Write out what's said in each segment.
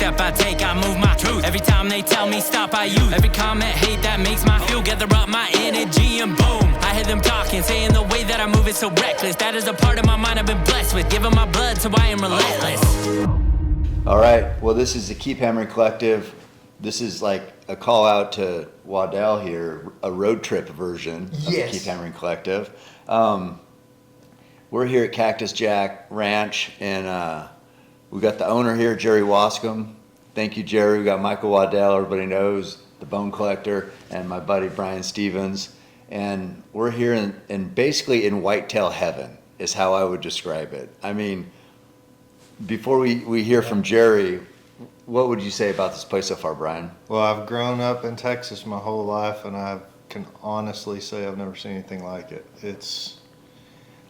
step I take, I move my truth. Every time they tell me stop, I use every comment, hate that makes my fuel. Gather up my energy and boom, I hear them talking, saying the way that I move is so reckless. That is a part of my mind I've been blessed with, giving my blood so I am relentless. All right, well, this is the Keep Hammering Collective. This is like a call out to Waddell here, a road trip version of the Keep Hammering Collective. We're here at Cactus Jack Ranch, and we got the owner here, Jerry Wascom. Thank you, Jerry. We got Michael Waddell, everybody knows, the bone collector, and my buddy Brian Stephens. And we're here in basically in whitetail heaven is how I would describe it. I mean, before we hear from Jerry, what would you say about this place so far, Brian? Well, I've grown up in Texas my whole life, and I can honestly say I've never seen anything like it. It's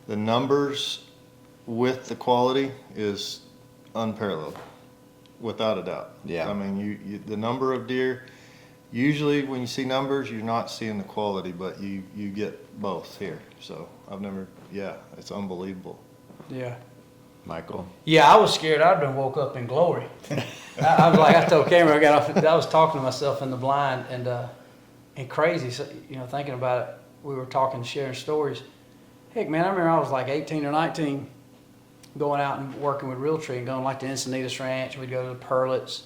the numbers with the quality is unparalleled, without a doubt. Yeah. I mean, you the number of deer, usually when you see numbers, you're not seeing the quality, but you get both here. So it's unbelievable. Yeah. Michael? Yeah, I was scared. I'd been woke up in glory. I was like, I told Cameron, I was talking to myself in the blind and crazy. So, thinking about it, we were talking, sharing stories. Heck, man, I remember I was like 18 or 19, going out and working with Realtree and going like to Encinitas Ranch. We'd go to the Perlets.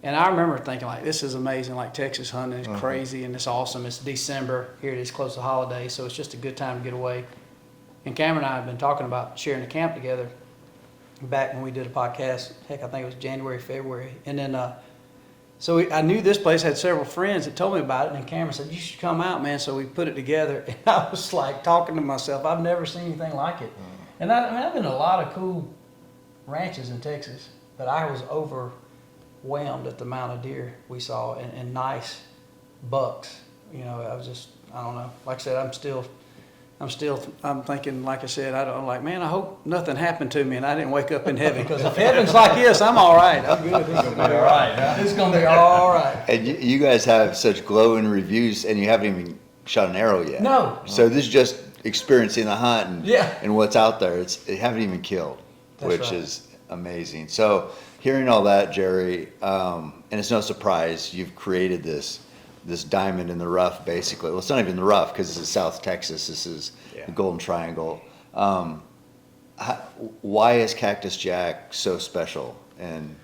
And I remember thinking like, this is amazing, like Texas hunting is crazy and it's awesome. It's December, here it is close to holidays, so it's just a good time to get away. And Cameron and I have been talking about sharing a camp together back when we did a podcast. Heck, I think it was January, February. And then, I knew this place had several friends that told me about it, and Cameron said, you should come out, man. So we put it together, and I was like talking to myself, I've never seen anything like it. And I've been to a lot of cool ranches in Texas, but I was overwhelmed at the amount of deer we saw and nice bucks. I was just, I don't know. Like I said, I'm thinking, like I said, I'm like, man, I hope nothing happened to me and I didn't wake up in heaven, because if heaven's like this, I'm all right. I'm good. It's going to be all right. It's going to be all right. And you guys have such glowing reviews, and you haven't even shot an arrow yet. No. So this is just experiencing the hunt and what's out there. It haven't even killed, which is amazing. So hearing all that, Jerry, and it's no surprise you've created this diamond in the rough, basically. Well, it's not even the rough, because this is South Texas. This is the Golden Triangle. Why is Cactus Jack so special? And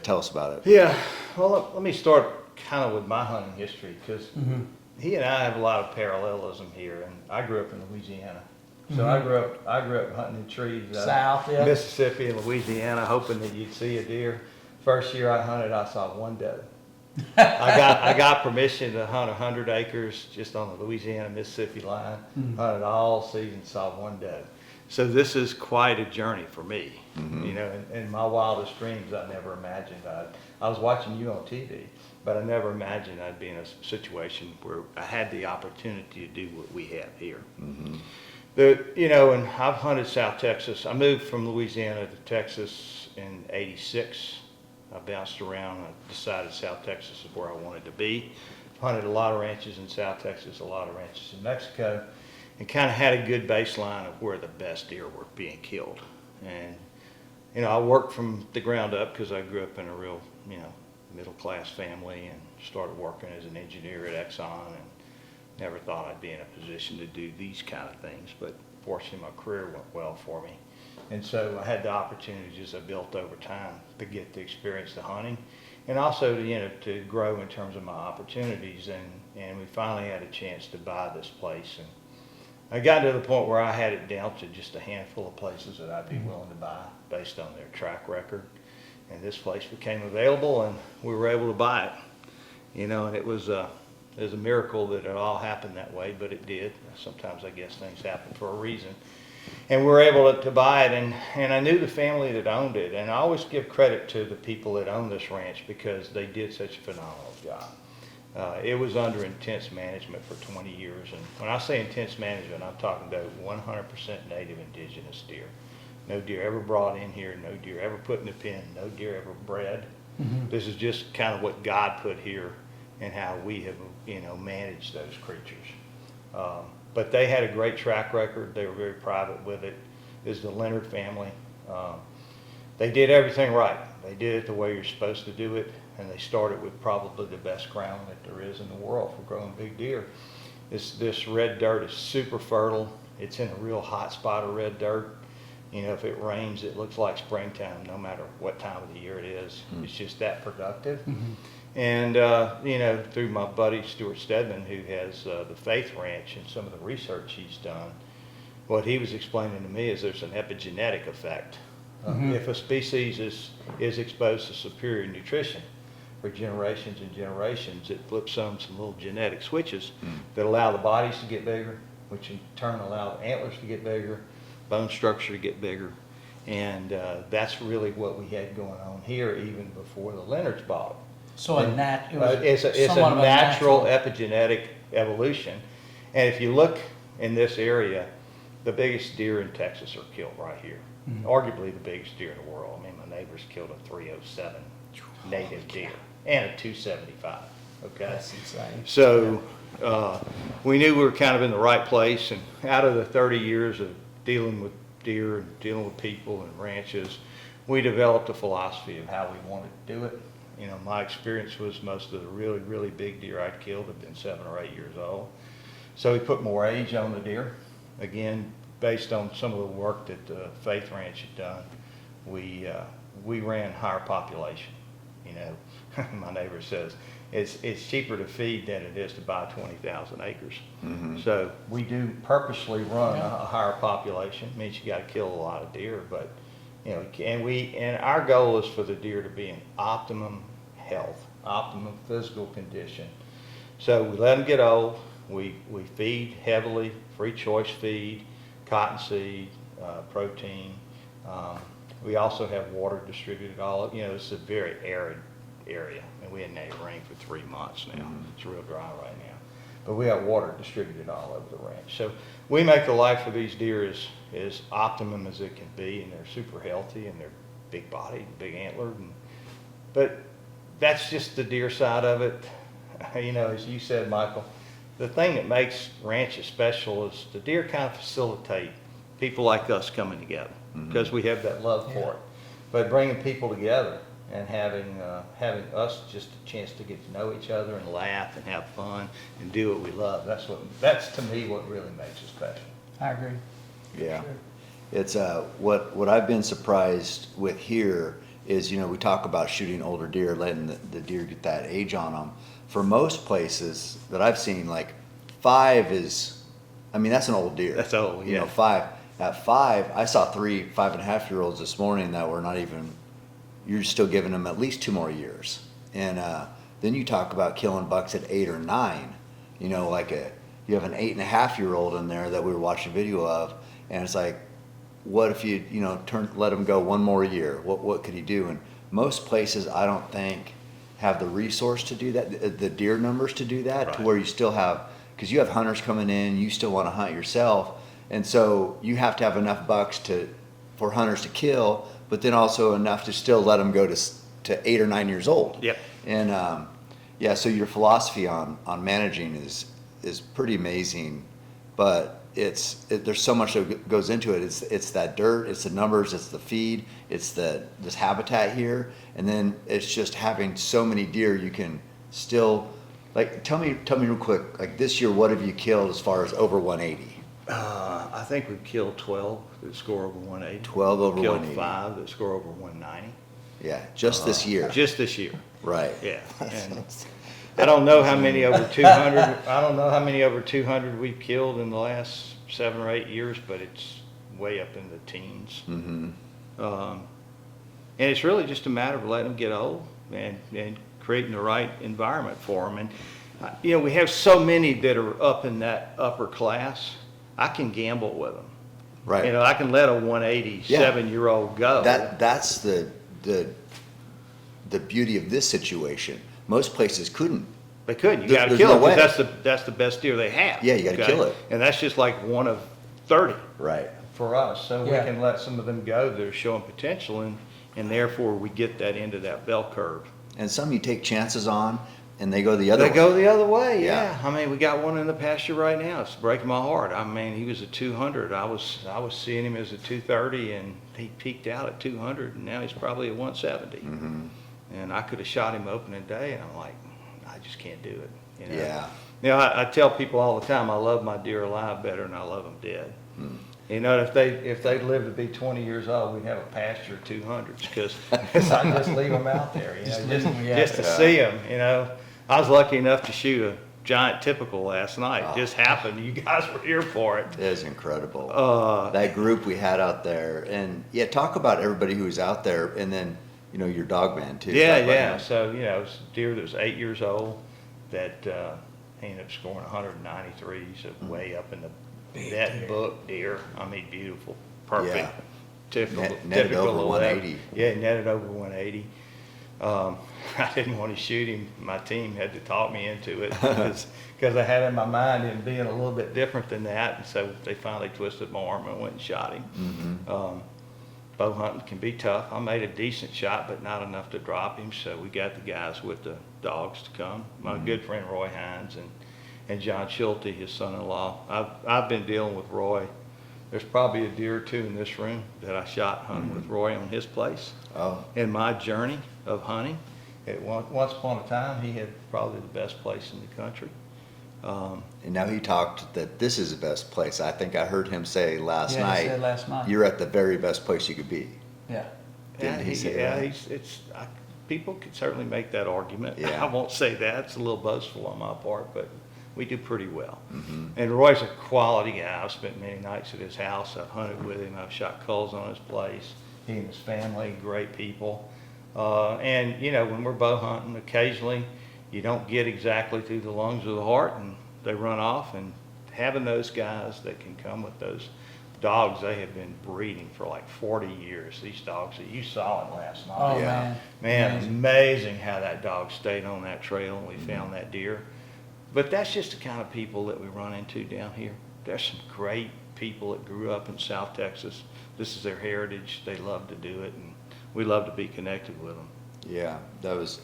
tell us about it. Yeah, well, let me start kind of with my hunting history, because he and I have a lot of parallelism here. And I grew up in Louisiana, so I grew up hunting in trees, South, Mississippi and Louisiana, hoping that you'd see a deer. First year I hunted, I saw one doe. I got permission to hunt 100 acres just on the Louisiana-Mississippi line. Hunted all season, saw one doe. So this is quite a journey for me. In my wildest dreams, I never imagined I was watching you on TV, but I never imagined I'd be in a situation where I had the opportunity to do what we have here. And I've hunted South Texas. I moved from Louisiana to Texas in '86. I bounced around. I decided South Texas is where I wanted to be. Hunted a lot of ranches in South Texas, a lot of ranches in Mexico, and kind of had a good baseline of where the best deer were being killed. And I worked from the ground up, because I grew up in a real middle-class family, and started working as an engineer at Exxon, and never thought I'd be in a position to do these kind of things. But fortunately, my career went well for me. And so I had the opportunities I built over time to get to experience the hunting, and also to grow in terms of my opportunities. And we finally had a chance to buy this place. And I got to the point where I had it down to just a handful of places that I'd be willing to buy based on their track record. And this place became available, and we were able to buy it. And it was a miracle that it all happened that way, but it did. Sometimes I guess things happen for a reason. And we were able to buy it, and I knew the family that owned it. And I always give credit to the people that own this ranch, because they did such a phenomenal job. It was under intense management for 20 years. And when I say intense management, I'm talking about 100% native indigenous deer. No deer ever brought in here, no deer ever put in a pen, no deer ever bred. This is just kind of what God put here and how we have, managed those creatures. But they had a great track record. They were very private with it. This is the Leonard family. They did everything right. They did it the way you're supposed to do it, and they started with probably the best ground that there is in the world for growing big deer. This red dirt is super fertile. It's in a real hot spot of red dirt. You know, if it rains, it looks like springtime, no matter what time of the year it is. It's just that productive. And, you know, through my buddy Stuart Stedman, who has the Faith Ranch and some of the research he's done, what he was explaining to me is there's an epigenetic effect. If a species is exposed to superior nutrition for generations and generations, it flips on some little genetic switches that allow the bodies to get bigger, which in turn allow the antlers to get bigger, bone structure to get bigger. And that's really what we had going on here even before the Leonards bought it. So It's a natural epigenetic evolution. And if you look in this area, the biggest deer in Texas are killed right here. Arguably the biggest deer in the world. I mean, my neighbors killed a 307 native deer and a 275. Okay. That's insane. So we knew we were kind of in the right place, and out of the 30 years of dealing with deer and dealing with people and ranches, we developed a philosophy of how we wanted to do it. You know, my experience was most of the really, really big deer I'd killed have been 7 or 8 years old. So we put more age on the deer. Again, based on some of the work that Faith Ranch had done, we ran higher population. You know, my neighbor says it's cheaper to feed than it is to buy 20,000 acres. So we do purposely run a higher population. It means you got to kill a lot of deer, but you know, and our goal is for the deer to be in optimum health, optimum physical condition. So we let them get old. We feed heavily, free choice feed, cottonseed, protein. We also have water distributed all, you know, this is a very arid area, and we hadn't had rain for 3 months now. It's real dry right now. But we have water distributed all over the ranch. So we make the life of these deer as optimum as it can be, and they're super healthy, and they're big bodied, big antlered. But that's just the deer side of it. You know, as you said, Michael, the thing that makes ranches special is the deer kind of facilitate people like us coming together because we have that love for it. But bringing people together and having us just a chance to get to know each other and laugh and have fun and do what we love. That's to me what really makes it special. I agree. Yeah. It's what I've been surprised with here is, you know, we talk about shooting older deer, letting the deer get that age on them. For most places that I've seen, like 5 is, I mean, that's an old deer. That's old, You yeah. know, 5. At 5, I saw 3 5.5-year-olds this morning that were not even, you're still giving them at least 2 more years. And then you talk about killing bucks at 8 or 9. You know, like you have an 8.5-year-old in there that we were watching a video of, and it's like, what if you let him go 1 more year? What could he do? And most places, I don't think, have the resource to do that, the deer numbers to do that, to where you still have, because you have hunters coming in, you still want to hunt yourself, and so you have to have enough bucks for hunters to kill, but then also enough to still let them go to 8 or 9 years old. Yep. And yeah, so your philosophy on managing is pretty amazing, but there's so much that goes into it. It's that dirt, it's the numbers, it's the feed, it's this habitat here, and then it's just having so many deer you can still, like, tell me real quick, like this year, what have you killed as far as over 180? I think we've killed 12 that score over 180. 12 over killed 180. 5 that score over 190. Yeah, just this year. Just this year. Right. Yeah. And I don't know how many over 200. I don't know how many over 200 we've killed in the last 7 or 8 years, but it's way up in the teens. Mm-hmm. And it's really just a matter of letting them get old and creating the right environment for them. And you know, we have so many that are up in that upper class. I can gamble with them. Right. You know, I can let a 187-year-old go. That's the beauty of this situation. Most places couldn't. They couldn't. You There- got to there's kill no it way. because that's the best deer they have. Yeah, you gotta kill it. And that's just like 1 of 30 Right. for us. So Yeah. we can let some of them go that are showing potential, and therefore we get that into that bell curve. And some you take chances on, And they go the other way. They go the other way, Yeah. yeah. I mean, we got one in the pasture right now. It's breaking my heart. I mean, he was a 200. I was seeing him as a 230, and he peaked out at 200, and now he's probably at 170. Mm-hmm. And I could have shot him opening day, and I'm like, I just can't do it. You know? Yeah. You know, I tell people all the time, I love my deer alive better than I love them dead. Hmm. You know, if they lived to be 20 years old, we'd have a pasture of 200s because I just leave them out there, you know, just to see them. You know, I was lucky enough to shoot a giant typical last night. It just happened. You guys were here for it. It is incredible. Uh, That group we had out there, and yeah, talk about everybody who was out there, and then you know your dog man too. Yeah, Talk about yeah. him. So you know, it was a deer that was 8 years old that he ended up scoring 193. So way up in the net book deer. I mean, beautiful, perfect, Yeah. typical, Netted typical over of 180. that. Yeah, netted over 180. I didn't want to shoot him. My team had to talk me into it because I had in my mind him being a little bit different than that, and so they finally twisted my arm and went and shot him. Mm-hmm. Bow hunting can be tough. I made a decent shot, but not enough to drop him. So we got the guys with the dogs to come. My good friend Roy Hines and John Schulte, his son-in-law. I've been dealing with Roy. There's probably a deer or two in this room that I shot hunting with Roy on his place. Oh, In my journey of hunting, once upon a time, he had probably the best place in the country. and now he talked that this is the best place. I think I heard him say last Yeah, night. he said last night. You're at the very best place you could be. Yeah. Didn't he say that? People could certainly make that argument. Yeah. I won't say that. It's a little boastful on my part, but we do pretty well. Mm-hmm. And Roy's a quality guy. I've spent many nights at his house. I've hunted with him. I've shot culls on his place. He and his family, great people. And, you know, when we're bow hunting, occasionally you don't get exactly through the lungs or the heart, and they run off. And having those guys that can come with those dogs, they have been breeding for like 40 years. These dogs that you saw it last night. Oh, Yeah. Man, amazing how that dog stayed on that trail and we found that deer. But that's just the kind of people that we run into down here. There's some great people that grew up in South Texas. This is their heritage. They love to do it, and we love to be connected with them. Yeah, that was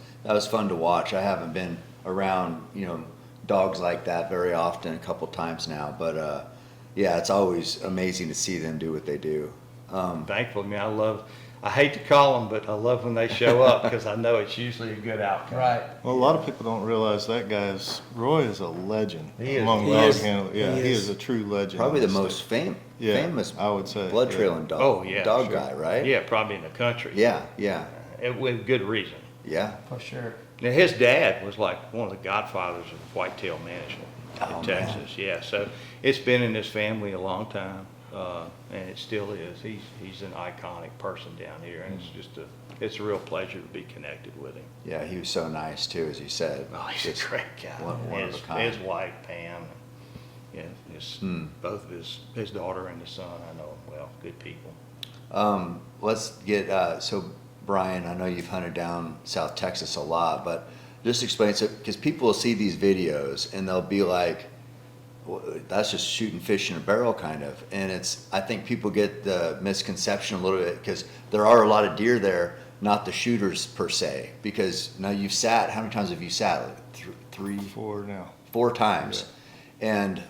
fun to watch. I haven't been around, you know, dogs like that very often, a couple times now, but yeah, it's always amazing to see them do what they do. Thankfully, I mean, I hate to call them, but I love when they show up because I know it's usually a good outcome. Right. Well, a lot of people don't realize that Roy is a legend He is. among He dog is. handlers. Yeah, He he is. is a true legend. Probably the on the most state. Yeah, famous I would say, blood yeah. trailing dog, Oh, yeah. dog sure. guy, right? Yeah, probably in the country. Yeah, yeah, With good reason. yeah. For sure. Now, his dad was like one of the godfathers of whitetail management Oh, in man. Texas. Yeah, so it's been in his family a long time, and it still is. He's an iconic person down here, and it's a real pleasure to be connected with him. Yeah, he was so nice too, as you said. Oh, he's Just a great guy. one of a kind. His wife Pam, yeah, both of his daughter and his son. I know them well. Good people. Let's get, so Brian, I know you've hunted down South Texas a lot, but just explain, so, because people will see these videos and they'll be like, well, that's just shooting fish in a barrel kind of. And I think people get the misconception a little bit because there are a lot of deer there, not the shooters per se, because now you've sat, how many times have you sat? Like three? 4 now. 4 times. And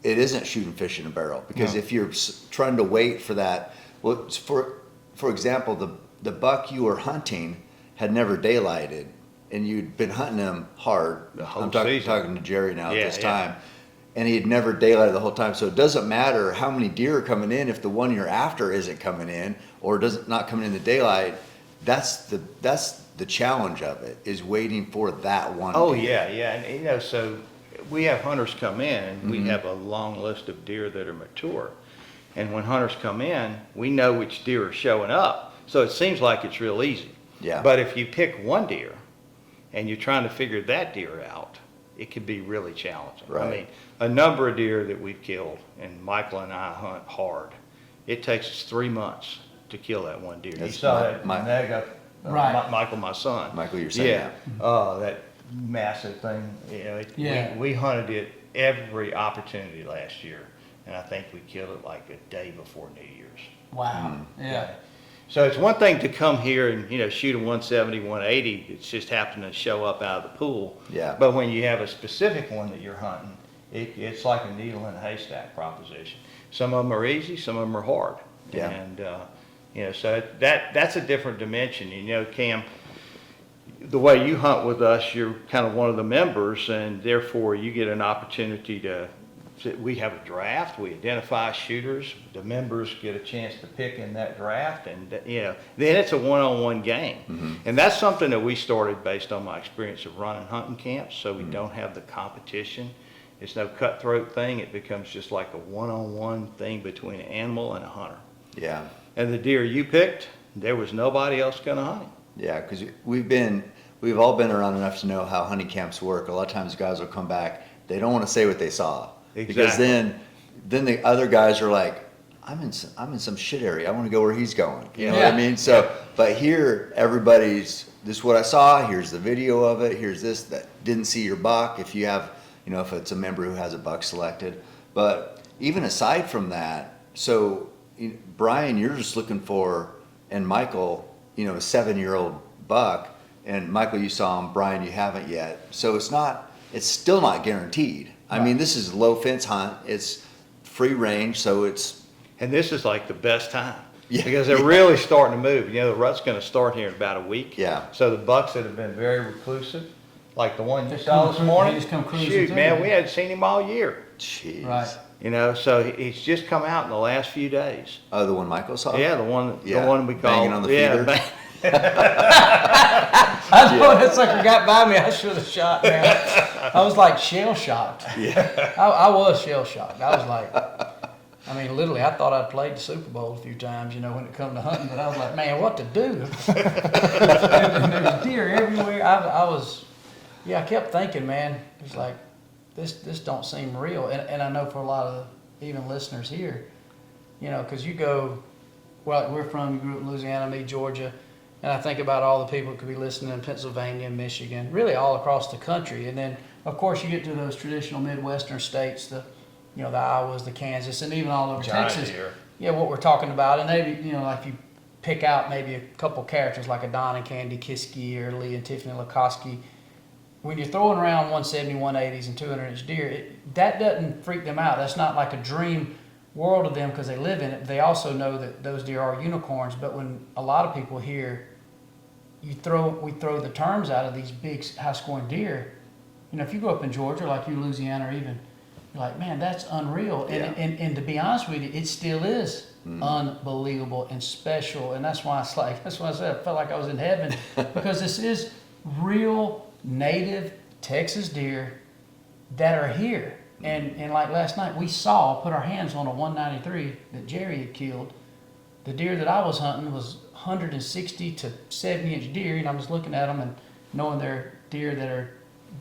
it isn't shooting fish in a barrel, because No. if you're trying to wait for that, well, for example, the buck you were hunting had never daylighted, and you'd been hunting him hard. The whole I'm season. talking to Jerry now at Yeah, this yeah. time, and he had never daylighted the whole time. So it doesn't matter how many deer are coming in if the one you're after isn't coming in or not coming in the daylight. That's the challenge of it, is waiting for that one. Oh, deer. yeah. And, you know, so we have hunters come in, and we Mhm. have a long list of deer that are mature. And when hunters come in, we know which deer are showing up. So it seems like it's real easy. Yeah. But if you pick one deer and you're trying to figure that deer out, it can be really challenging. I Right. mean, a number of deer that we've killed, and Michael and I hunt hard, it takes us 3 months to kill that one deer. You That's saw my- that my- nega, Right. Michael, my son. Michael, you're saying Yeah, that massive thing, you know, Yeah. we hunted it every opportunity last year, and I think we killed it like a day before New Year's. Wow. Yeah. So it's one thing to come here and, shoot a 170, 180. It's just happened to show up out of the pool. Yeah. But when you have a specific one that you're hunting, it's like a needle in a haystack proposition. Some of them are easy, some of them are hard. Yeah. And, so that's a different dimension. Cam, the way you hunt with us, you're kind of one of the members, and therefore you get an opportunity we have a draft, we identify shooters, the members get a chance to pick in that draft, and then it's a one-on-one game. Mm-hmm. And that's something that we started based on my experience of running hunting camps, so we don't have the competition. It's no cutthroat thing, it becomes just like a one-on-one thing between an animal and a hunter. Yeah. And the deer you picked, there was nobody else gonna hunt him. Yeah, because we've all been around enough to know how hunting camps work. A lot of times guys will come back, they don't want to say what they saw. Because Exactly. then the other guys are like, I'm in some shit area. I want to go where he's going. You know Yeah. what I mean? So, but here everybody's, this is what I saw. Here's the video of it. Here's this that didn't see your buck. If you have, if it's a member who has a buck selected. But even aside from that, so Brian, you're just looking for, and Michael, a 7-year-old buck, and Michael, you saw him. Brian, you haven't yet. So it's still not guaranteed. I mean, this is a low fence hunt. It's free range, so it's. And this is like the best time. Yeah. Because they're really starting to move. The rut's gonna start here in about a week. Yeah. So the bucks that have been very reclusive, like the one you Just saw come this cru- morning, they just come cruising shoot, through. man, we hadn't seen him all year. Jeez. Right. So he's just come out in the last few days. Oh, the one Michael saw? Yeah, the one we call. Banging on the feeder. I know that sucker got by me. I should have shot, man. I was like shell shocked. Yeah. I was shell shocked. I was like, literally, I thought I'd played the Super Bowl a few times, when it come to hunting. But I was like, man, what to do? and there was deer everywhere. I kept thinking, man, it's like, this don't seem real. And I know for a lot of even listeners here, because you go, well, you grew up in Louisiana, me, Georgia. And I think about all the people who could be listening in Pennsylvania, Michigan, really all across the country. And then, of course, you get to those traditional Midwestern states, the Iowas, the Kansas, and even all over Texas. Deer. Yeah, what we're talking about. And maybe, like you pick out maybe a couple characters like a Don and Candy Kiski or Lee and Tiffany Lakoski. When you're throwing around 170, 180s and 200-inch deer, that doesn't freak them out. That's not like a dream world of them because they live in it. They also know that those deer are unicorns. But when a lot of people hear we throw the terms out of these big high-scoring deer, if you go up in Georgia, like you, Louisiana, or even, you're like, man, that's unreal. And to be honest with you, it still is unbelievable and special. And that's why I said I felt like I was in heaven because this is real native Texas deer that are here. And like last night, we put our hands on a 193 that Jerry had killed. The deer that I was hunting was 160 to 70-inch deer, and I was looking at them and knowing they're deer that are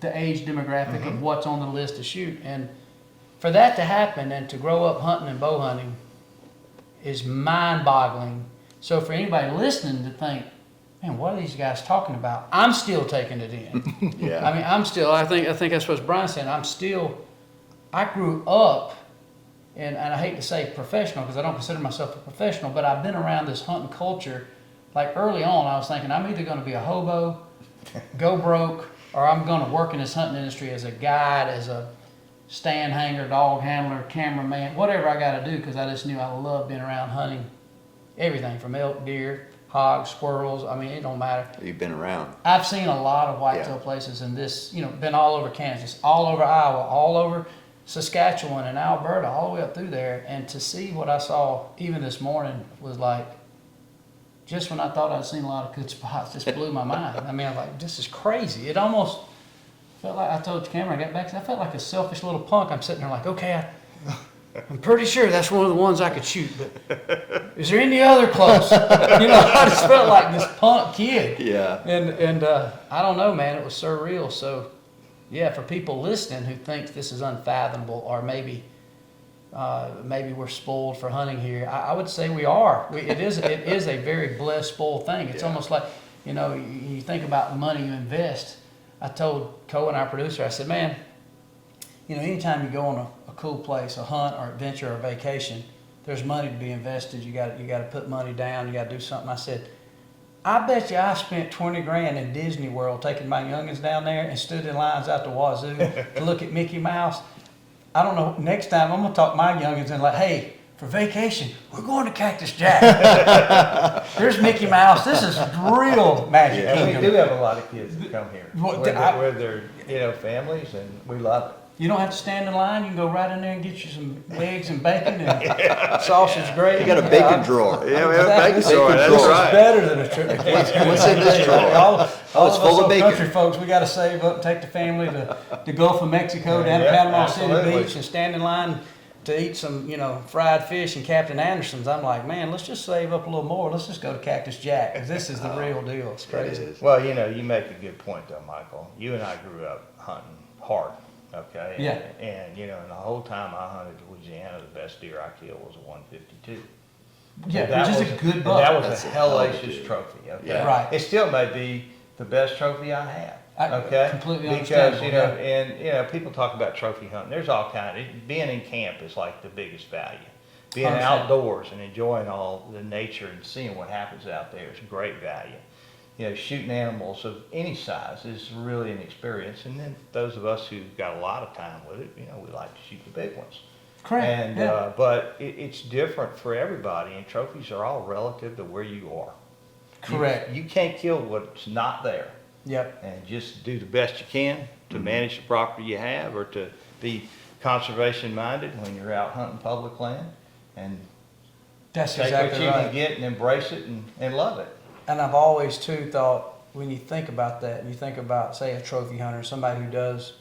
the age demographic of what's on the list to shoot. And for that to happen and to grow up hunting and bow hunting is mind-boggling. So for anybody listening to think, man, what are these guys talking about? I'm still taking it in. Yeah. I think that's what Brian's saying. I grew up, and I hate to say professional because I don't consider myself a professional, but I've been around this hunting culture. Like early on, I was thinking I'm either going to be a hobo, go broke, or I'm going to work in this hunting industry as a guide, as a stand hanger, dog handler, cameraman, whatever I got to do because I just knew I loved being around hunting everything from elk, deer, hogs, squirrels. It don't matter. You've been around. I've seen a lot of whitetail places in this, been all over Kansas, all over Iowa, all over Saskatchewan and Alberta, all the way up through there. And to see what I saw even this morning was like, just when I thought I'd seen a lot of good spots, just blew my mind. I was like, this is crazy. It almost felt like, I told the camera, I got back, I felt like a selfish little punk. I'm sitting there like, okay, I'm pretty sure that's one of the ones I could shoot, but is there any other close? I just felt like this punk kid. Yeah. And I don't know, man, it was surreal. So, yeah, for people listening who think this is unfathomable or maybe we're spoiled for hunting here, I would say we are. It is a very blessed, spoiled thing. It's almost like, you think about the money you invest. I told Cohen, our producer, I said, man, anytime you go on a cool place, a hunt or adventure or vacation, there's money to be invested. You got to put money down. You got to do something. I said, I bet you I spent 20 grand in Disney World taking my youngins down there and stood in lines out the wazoo to look at Mickey Mouse. I don't know. Next time I'm gonna talk my youngins and like, hey, for vacation, we're going to Cactus Jack. There's Mickey Mouse. This is real Magic And Kingdom. we do have a lot of kids that come here Well, with their families, and we love it. You don't have to stand in line. You can go right in there and get you some eggs and bacon and sausage gravy. You got a bacon drawer. Yeah, we have a bacon drawer, that's This is right. better than a trip. What's in this drawer? All it's of full us of bacon. country folks, we got to save up and take the family to the Gulf of Mexico, down to Yeah, Panama City absolutely. Beach, and stand in line to eat some, fried fish and Captain Anderson's. I'm like, man, let's just save up a little more. Let's just go to Cactus Jack, because this is the real deal. It's crazy. Well, you make a good point though, Michael. You and I grew up hunting hard, okay? Yeah. And and the whole time I hunted Louisiana, the best deer I killed was a 152. Yeah, And that which is was- a good and buck. That was That's a a hell of a hellacious deer. trophy, okay? Yeah. Right. It still may be the best trophy I have. Okay, Completely because understandable. and people talk about trophy hunting. There's all being in camp is like the biggest value. Being 100%. outdoors and enjoying all the nature and seeing what happens out there is great value. Shooting animals of any size is really an experience. And then those of us who've got a lot of time with it, we like to shoot the big ones. Correct. And yeah. but it's different for everybody, and trophies are all relative to where you are. Correct. You can't kill what's not there. Yep. And just do the best you can to manage the property you have, or to be conservation minded when you're out hunting public land, and That's take exactly what you right. can get and embrace it and love it. And I've always too thought, when you think about that, and you think about, say, a trophy hunter, somebody who does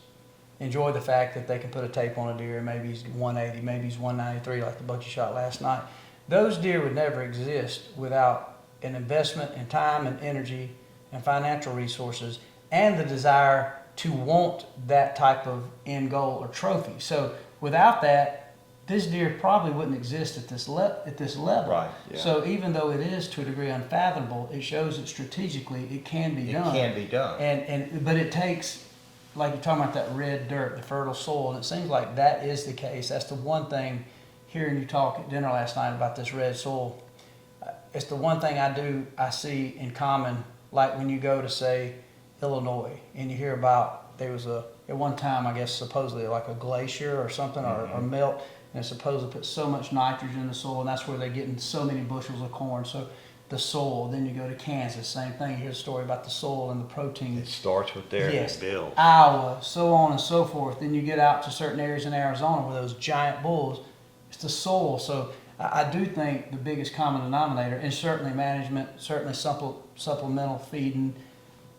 enjoy the fact that they can put a tape on a deer, maybe he's 180, maybe he's 193, like the buck you shot last night. Those deer would never exist without an investment in time and energy and financial resources, and the desire to want that type of end goal or trophy. So without that, this deer probably wouldn't exist at this level. Right, yeah. So even though it is to a degree unfathomable, it shows that strategically it can be It done. can be done. But it takes, like you're talking about, that red dirt, the fertile soil, and it seems like that is the case. That's the one thing, hearing you talk at dinner last night about this red soil, it's the one thing I see in common, like when you go to, say, Illinois, and you hear about, there was at one time, I guess, supposedly like a glacier or something, or melt, and it's supposed to put so much nitrogen in the soil, and that's where they're getting so many bushels of corn. So the soil, then you go to Kansas, same thing. You hear a story about the soil and the protein. It starts with there and Yes, it builds. Iowa, so on and so forth. Then you get out to certain areas in Arizona where those giant bulls, it's the soil. So I do think the biggest common denominator is certainly management, certainly supplemental feeding,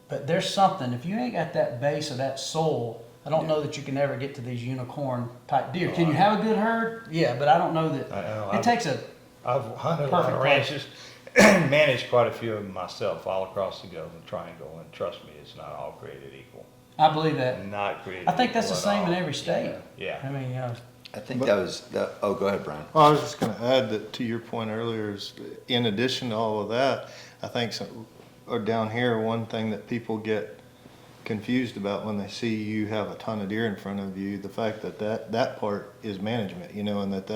but there's something, if you ain't got that base of that soil, I don't know that you can ever get to these unicorn type deer. Can you have a good herd? Yeah, but I don't know that. It takes a I've hunted a lot Perfect of place. ranches, managed quite a few of them myself all across the Golden Triangle, and trust me, it's not all created equal. I believe that. Not created I think that's the equal at same in all. every state. Yeah. I mean, I think that was, oh, go ahead, Brian. Well, I was just going to add that to your point earlier is, in addition to all of that, I think or down here, one thing that people get confused about when they see you have a ton of deer in front of you, the fact that part is management, and that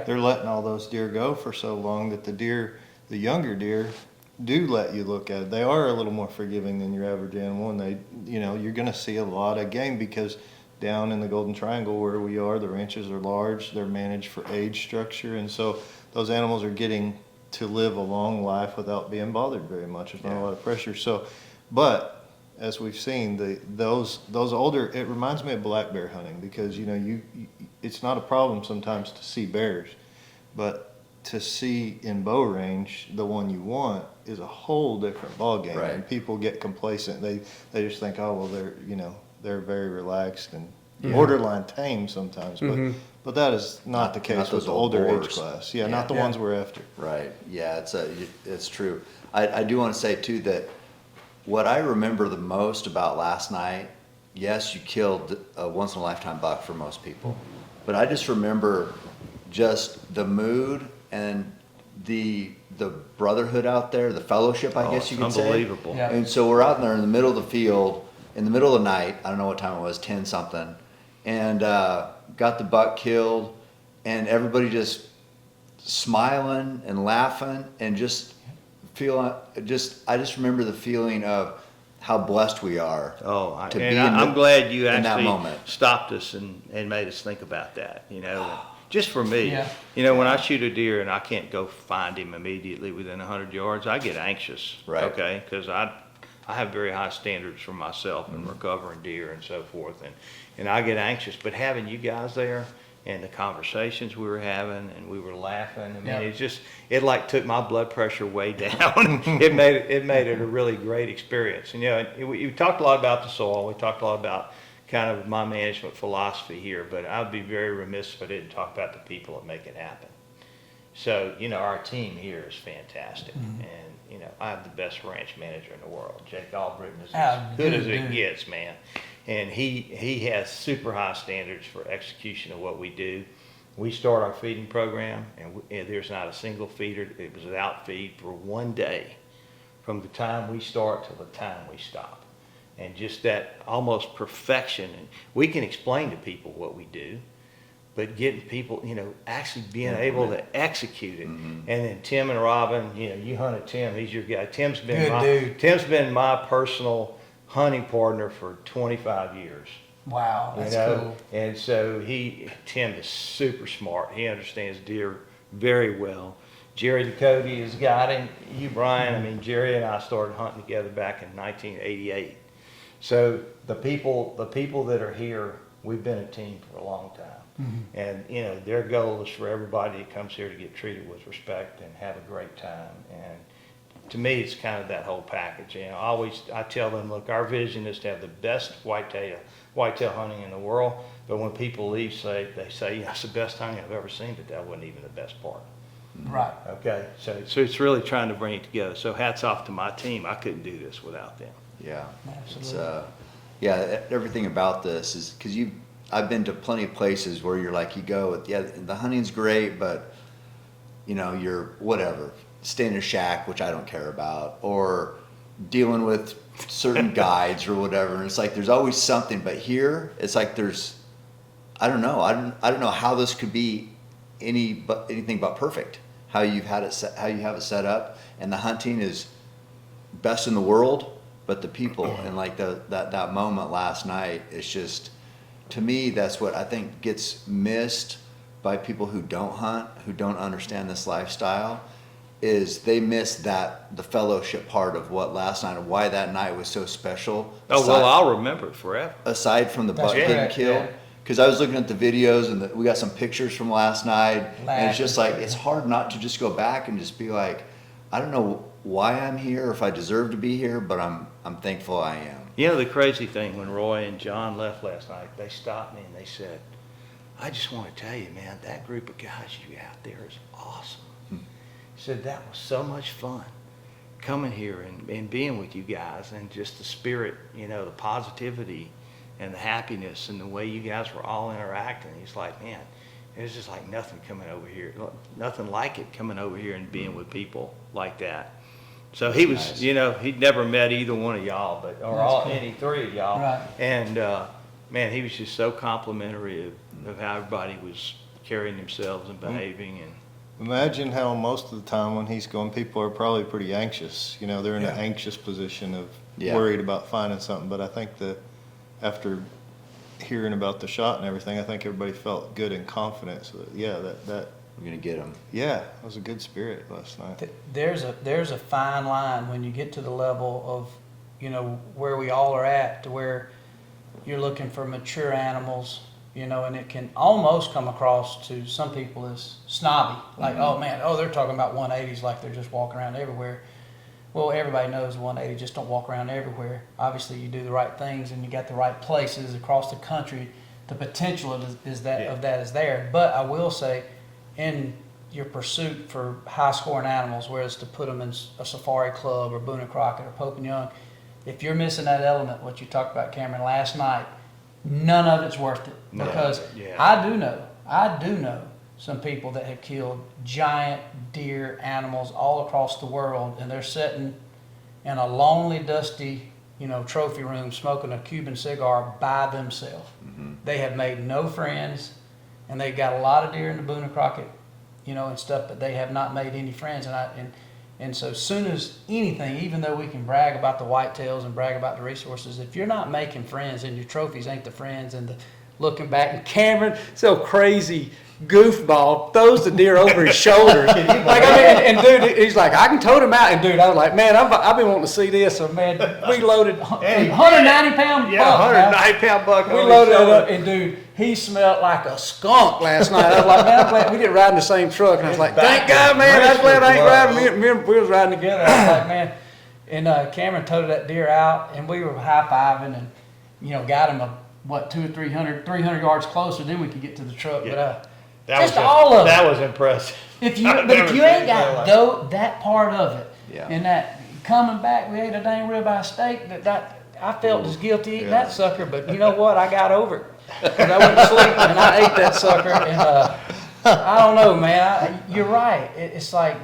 they're letting all those deer go for so long that the younger deer do let you look at it. They are a little more forgiving than your average animal, and you're going to see a lot of game because down in the Golden Triangle where we are, the ranches are large, they're managed for age structure, and so those animals are getting to live a long life without being bothered very much. There's not a lot of pressure. So, but as we've seen, those older, it reminds me of black bear hunting because it's not a problem sometimes to see bears, but to see in bow range the one you want is a whole different ball game. Right. And people get complacent. They just think, oh well, they're very relaxed and borderline tame sometimes, but that is not the case Not with those the old older age boars. class. Yeah, Yeah. not the ones we're after. Right, yeah, it's true. I do want to say too that what I remember the most about last night, yes, you killed a once in a lifetime buck for most people, but I just remember just the mood and the brotherhood out there, the fellowship, I guess you could say. Unbelievable. Yeah. And so we're out there in the middle of the field, in the middle of the night, I don't know what time it was, 10 something, and got the buck killed, and everybody just smiling and laughing and just feeling, I just remember the feeling of how blessed we are. Oh, to be I'm glad you in that actually moment. stopped us and made us think about that, you know. And just for me, Yeah. you know, when I shoot a deer and I can't go find him immediately within 100 yards, I get anxious, Right. okay? Because I have very high standards for myself and recovering deer and so forth, and I get anxious. But having you guys there and the conversations we were having and we were laughing, I mean, Yeah. it like took my blood pressure way down. It made it a really great experience. And, you know, we talked a lot about the soil. We talked a lot about kind of my management philosophy here, but I'd be very remiss if I didn't talk about the people that make it happen. So, you know, our team here is fantastic. And, you know, I have the best ranch manager in the world. Jake Albritton is as good as it gets, man. And he has super high standards for execution of what we do. We start our feeding program, and there's not a single feeder. It was without feed for one day from the time we start till the time we stop. And just that almost perfection. And we can explain to people what we do, but getting people, you know, actually being able to execute it. And then Tim and Robin, you know, you hunted Tim. He's your guy. Tim's been my personal hunting partner for 25 years. Wow, You that's know, cool. and so Tim is super smart. He understands deer very well. Jerry Ducote has got him. You, Brian, I mean, Jerry and I started hunting together back in 1988. So the people that are here, we've been a team for a long time. And, you know, their goal is for everybody that comes here to get treated with respect and have a great time. And to me, it's kind of that whole package. You know, I tell them, look, our vision is to have the best whitetail hunting in the world. But when people leave, they say, yeah, it's the best hunting I've ever seen, but that wasn't even the best part. Right. Okay, so it's really trying to bring it together. So hats off to my team. I couldn't do this without them. Yeah. Absolutely. It's, yeah, everything about this is, because I've been to plenty of places where you're like, you go, yeah, the hunting's great, but, you know, you're whatever, staying in a shack, which I don't care about, or dealing with certain guides or whatever. And it's like, there's always something, but here it's like I don't know how this could be anything but perfect. How you have it set up, and the hunting is best in the world, but the people and like that moment last night, it's just, to me, that's what I think gets missed by people who don't hunt, who don't understand this lifestyle, is they miss the fellowship part of what last night and why that night was so special. Oh, well, I'll remember it forever. Aside from the buck That's getting correct, killed. yeah. Because I was looking at the videos and we got some pictures from last night, and it's just like, it's hard not to just go back and just be like, I don't know why I'm here, or if I deserve to be here, but I'm thankful I am. You know, the crazy thing, when Roy and John left last night, they stopped me and they said, I just want to tell you, man, that group of guys you out there is awesome. He said, that was so much fun coming here and being with you guys, and just the spirit, you know, the positivity and the happiness and the way you guys were all interacting. He's like, man, it was just like nothing like it coming over here and being with people like that. So he was, Nice. you know, he'd never met either one of y'all, any three of y'all. Right. And, man, he was just so complimentary of how everybody was carrying themselves and behaving. And Imagine how most of the time when he's going, people are probably pretty anxious. You know, they're in an anxious position of worried about finding something. But I think that after hearing about the shot and everything, I think everybody felt good and confident. So that We're gonna get them. it was a good spirit last night. There's a fine line when you get to the level of, you know, where we all are at, to where you're looking for mature animals, you know, and it can almost come across to some people as snobby. Like, oh man, they're talking about 180s like they're just walking around everywhere. Well, everybody knows 180 just don't walk around everywhere. Obviously, you do the right things and you got the right places across the country. The potential of that is there. But I will say, in your pursuit for high-scoring animals, whether it's to put them in a safari club or Boone and Crockett or Pope and Young, if you're missing that element, what you talked about, Cameron, last night, none of it's worth it. No. Because Yeah. I do know some people that have killed giant deer animals all across the world, and they're sitting in a lonely, dusty, you know, trophy room smoking a Cuban cigar by themselves. They have made no friends, and they've got a lot of deer in the Boone and Crockett you know, and stuff, but they have not made any friends. And so as soon as anything, even though we can brag about the whitetails and brag about the resources, if you're not making friends and your trophies ain't the friends and the looking back, and Cameron, so crazy goofball, throws the deer over his shoulder. Like, I mean, and dude, he's like, I can tote him out. And dude, I was like, man, I've been wanting to see this. So man, we loaded 190 pound buck. Yeah, 190 pound buck. We loaded it up, and dude, he smelled like a skunk last night. I was like, man, I'm glad we didn't ride in the same truck. And I was like, thank God, man, I'm glad I ain't riding. Me and we was riding together. I was like, man. And Cameron toted that deer out, and we were high-fiving and, you know, got him 200 or 300 yards closer, then we could get to the truck. Yeah. But all of it. That was impressive. If you ain't got that part of it, Yeah. and that coming back, we ate a dang ribeye steak. That I felt as guilty eating that sucker, but you know what? I got over it. 'Cause I went to sleep and I ate that sucker, and I don't know, man. You're right. It's like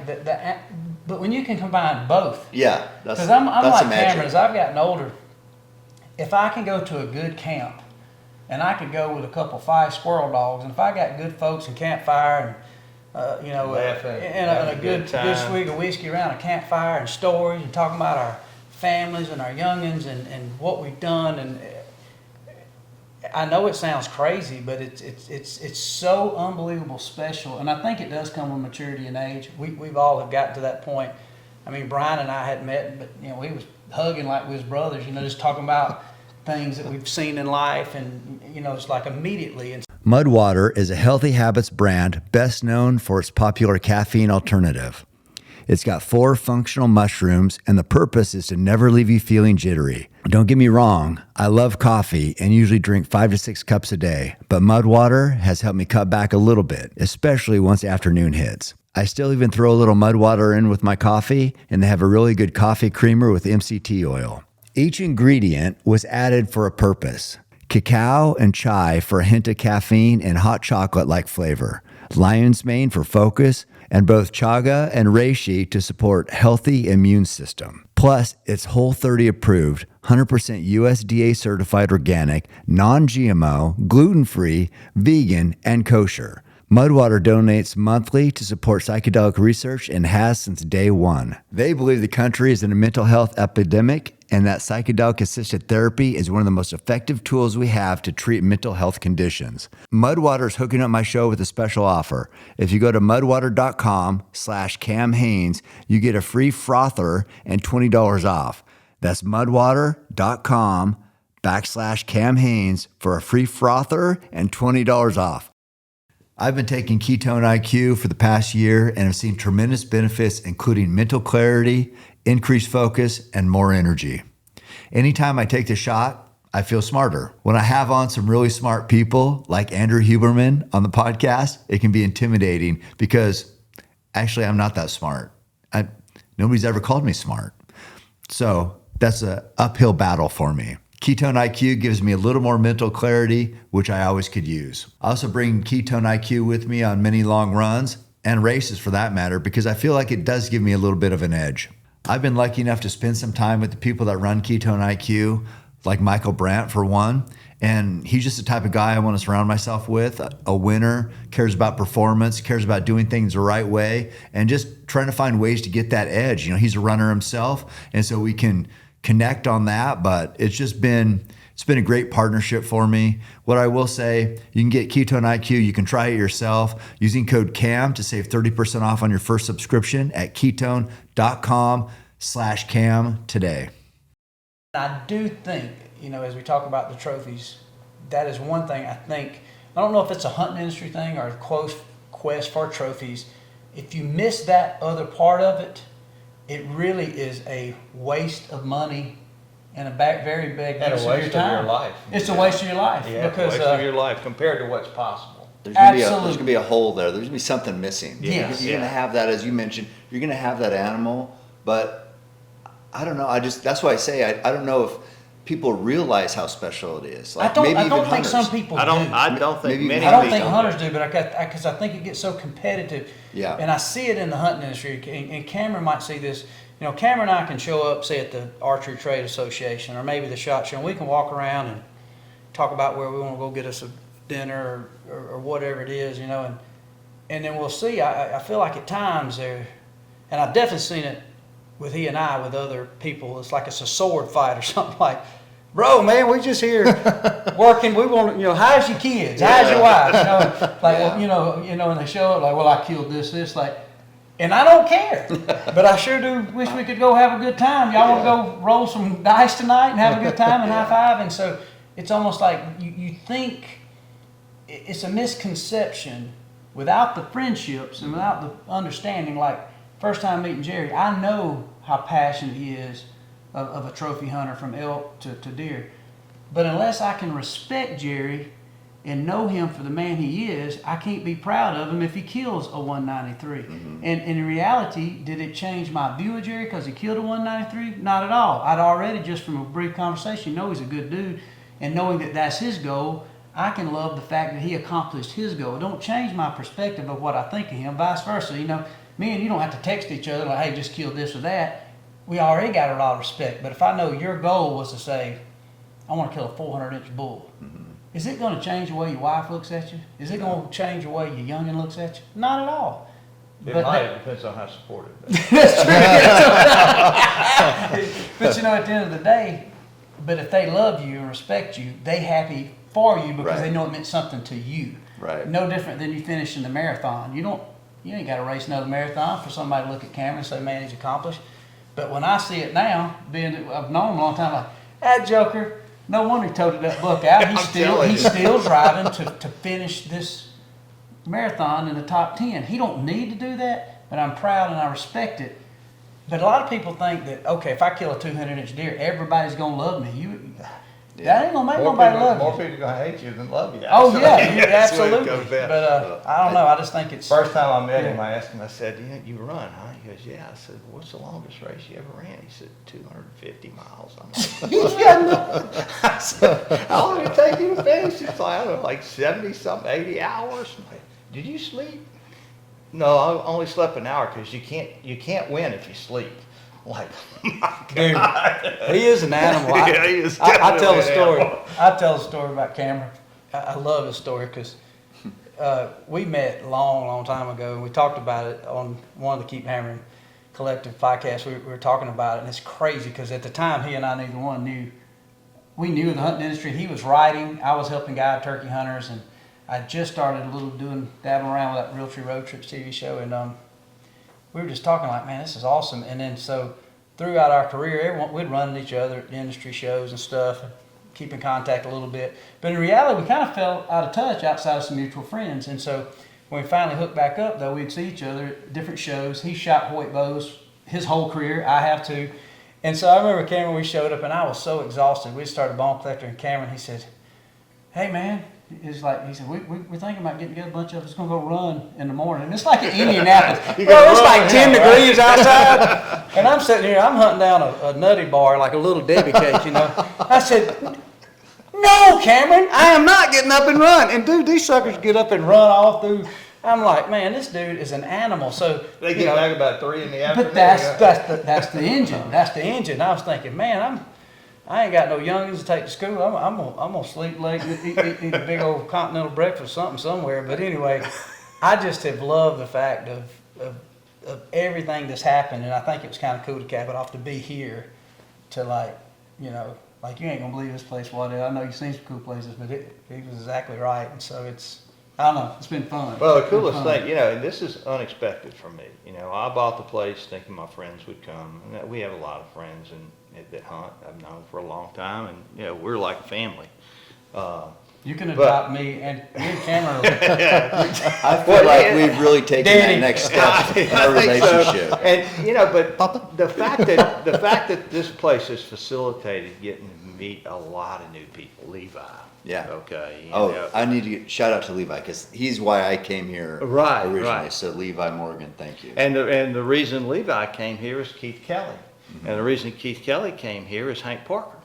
but when you can combine both. Yeah, that's Because I'm like the magic. Cameron. As I've gotten older, if I can go to a good camp, and I could go with a couple 5 squirrel dogs, and if I got good folks and campfire, and you know, Laughing, and having a good swig of whiskey around a campfire, and stories, and talking about our families and our youngins and what we've done, and I know it sounds crazy, but it's so unbelievable special, and I think it does come with maturity and age. We've all have gotten to that point. I mean, Brian and I hadn't met, but you know, we was hugging like we was brothers. You know, just talking about things that we've seen in life, and you know, it's like immediately. And Mudwater is a Healthy Habits brand best known for its popular caffeine alternative. It's got 4 functional mushrooms, and the purpose is to never leave you feeling jittery. Don't get me wrong, I love coffee and usually drink 5 to 6 cups a day, but Mudwater has helped me cut back a little bit, especially once afternoon hits. I still even throw a little Mudwater in with my coffee, and they have a really good coffee creamer with MCT oil. Each ingredient was added for a purpose. Cacao and chai for a hint of caffeine and hot chocolate-like flavor. Lion's mane for focus, and both chaga and reishi to support healthy immune system. Plus, it's Whole30 approved, 100% USDA certified organic, non-GMO, gluten-free, vegan, and kosher. Mudwater donates monthly to support psychedelic research and has since day one. They believe the country is in a mental health epidemic and that psychedelic-assisted therapy is one of the most effective tools we have to treat mental health conditions. Mudwater is hooking up my show with a special offer. If you go to mudwater.com/Cam Haynes, you get a free frother and $20 off. That's mudwater.com/Cam Haynes for a free frother and $20 off. I've been taking Ketone IQ for the past year and have seen tremendous benefits, including mental clarity, increased focus, and more energy. Anytime I take the shot, I feel smarter. When I have on some really smart people like Andrew Huberman on the podcast, it can be intimidating because actually I'm not that smart. Nobody's ever called me smart. So that's an uphill battle for me. Ketone IQ gives me a little more mental clarity, which I always could use. I also bring Ketone IQ with me on many long runs and races for that matter, because I feel like it does give me a little bit of an edge. I've been lucky enough to spend some time with the people that run Ketone IQ, like Michael Brandt for one, and he's just the type of guy I want to surround myself with, a winner, cares about performance, cares about doing things the right way, and just trying to find ways to get that edge. You know, he's a runner himself, and so we can connect on that, but it's been a great partnership for me. What I will say, you can get Ketone IQ, you can try it yourself using code CAM to save 30% off on your first subscription at ketone.com/Cam today. I do think, you know, as we talk about the trophies, that is one thing I think, I don't know if it's a hunting industry thing or a quest for trophies. If you miss that other part of it, it really is a waste of money and a very big And a use waste of your time. of your life. It's a waste of your life. Yeah, because, waste of your life compared to what's possible. There's gonna Absolutely. be a hole there. There's gonna be something missing. Yes. You're gonna have that, as you mentioned. You're gonna have that animal, but I don't know. That's why I say I don't know if people realize how special it is. Like I don't maybe even think hunters. some people I do. don't think Maybe many I don't people think hunters do, but because I think it gets so competitive. Yeah. And I see it in the hunting industry, and Cameron might see this. You know, Cameron and I can show up, say, at the Archery Trade Association or maybe the SHOT Show, and we can walk around and talk about where we want to go get us a dinner or whatever it is, you know. and then we'll see. I feel like at times there, and I've definitely seen it with he and I, with other people. It's like it's a sword fight or something like, bro, man, we just here working. We want, how's your kids? How's your wife? Well, when they show up, like, well, I killed this, like, and I don't care. But I sure do wish we could go have a good time. Y'all want to go roll some dice tonight and have a good time and high five? And so it's almost like you think it's a misconception without the friendships and without the understanding. Like, first time meeting Jerry, I know how passionate he is of a trophy hunter from elk to deer. But unless I can respect Jerry and know him for the man he is, I can't be proud of him if he kills a 193. And in reality, did it change my view of Jerry because he killed a 193? Not at all. I'd already, just from a brief conversation, know he's a good dude. And knowing that that's his goal, I can love the fact that he accomplished his goal. It don't change my perspective of what I think of him. Vice versa, me and you don't have to text each other like, hey, just kill this or that. We already got a lot of respect. But if I know your goal was to say, I want to kill a 400-inch bull, is it going to change the way your wife looks at you? Is it going to change the way your youngin looks at you? Not at all. It might. It depends on how supportive. That's true. But at the end of the day, but if they love you and respect you, they happy for you because they know it meant something to you. Right. No different than you finishing the marathon. You ain't got to race another marathon for somebody to look at camera and say, man, he's accomplished. But when I see it now, being that I've known him a long time, like, that joker, no wonder he toted that buck out. He's still driving to finish this marathon in the top 10. He don't need to do that, but I'm proud and I respect it. But a lot of people think that, okay, if I kill a 200-inch deer, everybody's going to love me. That ain't going to make nobody love you. More people are going to hate you than love you. Oh, yeah, That's the way it absolutely. goes down. But I don't know. I just think it's... First time I met him, I asked him, I said, you run, huh? He goes, yeah. I said, what's the longest race you ever ran? He said, 250 miles. I'm like, I said, how long did it take you to finish? He's like, I don't know, like 70-something, 80 hours. I'm like, did you sleep? No, I only slept an hour because you can't win if you sleep. I'm like, my God. Dude, he is an animal. Yeah, he is I tell a definitely an story. animal. I tell a story about Cameron. I love his story because we met a long time ago, and we talked about it on one of the Keep Hammering collective podcasts. We were talking about it, and it's crazy because at the time, he and I neither one knew. We knew the hunting industry. He was writing. I was helping guide turkey hunters, and I just started dabbling around with that Realtree Road Trips TV show, and we were just talking like, man, this is awesome. And then so throughout our career, we'd run into each other at industry shows and stuff, keep in contact a little bit. But in reality, we kind of fell out of touch outside of some mutual friends. And so when we finally hooked back up, though, we'd see each other at different shows. He shot Hoyt bows his whole career. I have too. And so I remember Cameron, we showed up, and I was so exhausted. We started Bone Collector, and Cameron, he said, hey, man. He said, we're thinking about getting together, a bunch of us going to go run in the morning. And it's like in Indianapolis. Bro, it's like 10 degrees outside. And I'm sitting here, I'm hunting down a nutty bar, like a little Debbie cake, I said, no, Cameron, I am not getting up and run. And dude, these suckers get up and run all through. I'm like, man, this dude is an animal. So they get back about 3 in the afternoon. But that's the engine. That's the engine. I was thinking, man, I ain't got no youngins to take to school. I'm gonna sleep late and eat a big old continental breakfast somewhere. But anyway, I just have loved the fact of everything that's happened, and I think it was kind of cool to cap it off to be here, to like you ain't gonna believe this place, Waddell. I know you've seen some cool places, but he was exactly right, and so I don't know, it's been fun. Well, the coolest thing, and this is unexpected for me. I bought the place thinking my friends would come, and we have a lot of friends that hunt. I've known for a long time, and we're like a family. You can adopt me and Cameron. I feel like we've really taken that next step in our relationship. So. And but the fact that this place has facilitated getting to meet a lot of new people, Levi. Yeah. Okay. I need to shout out to Levi because he's why I came here originally. Right. So Levi Morgan, thank you. And the reason Levi came here is Keith Kelly, and the reason Keith Kelly came here is Hank Parker.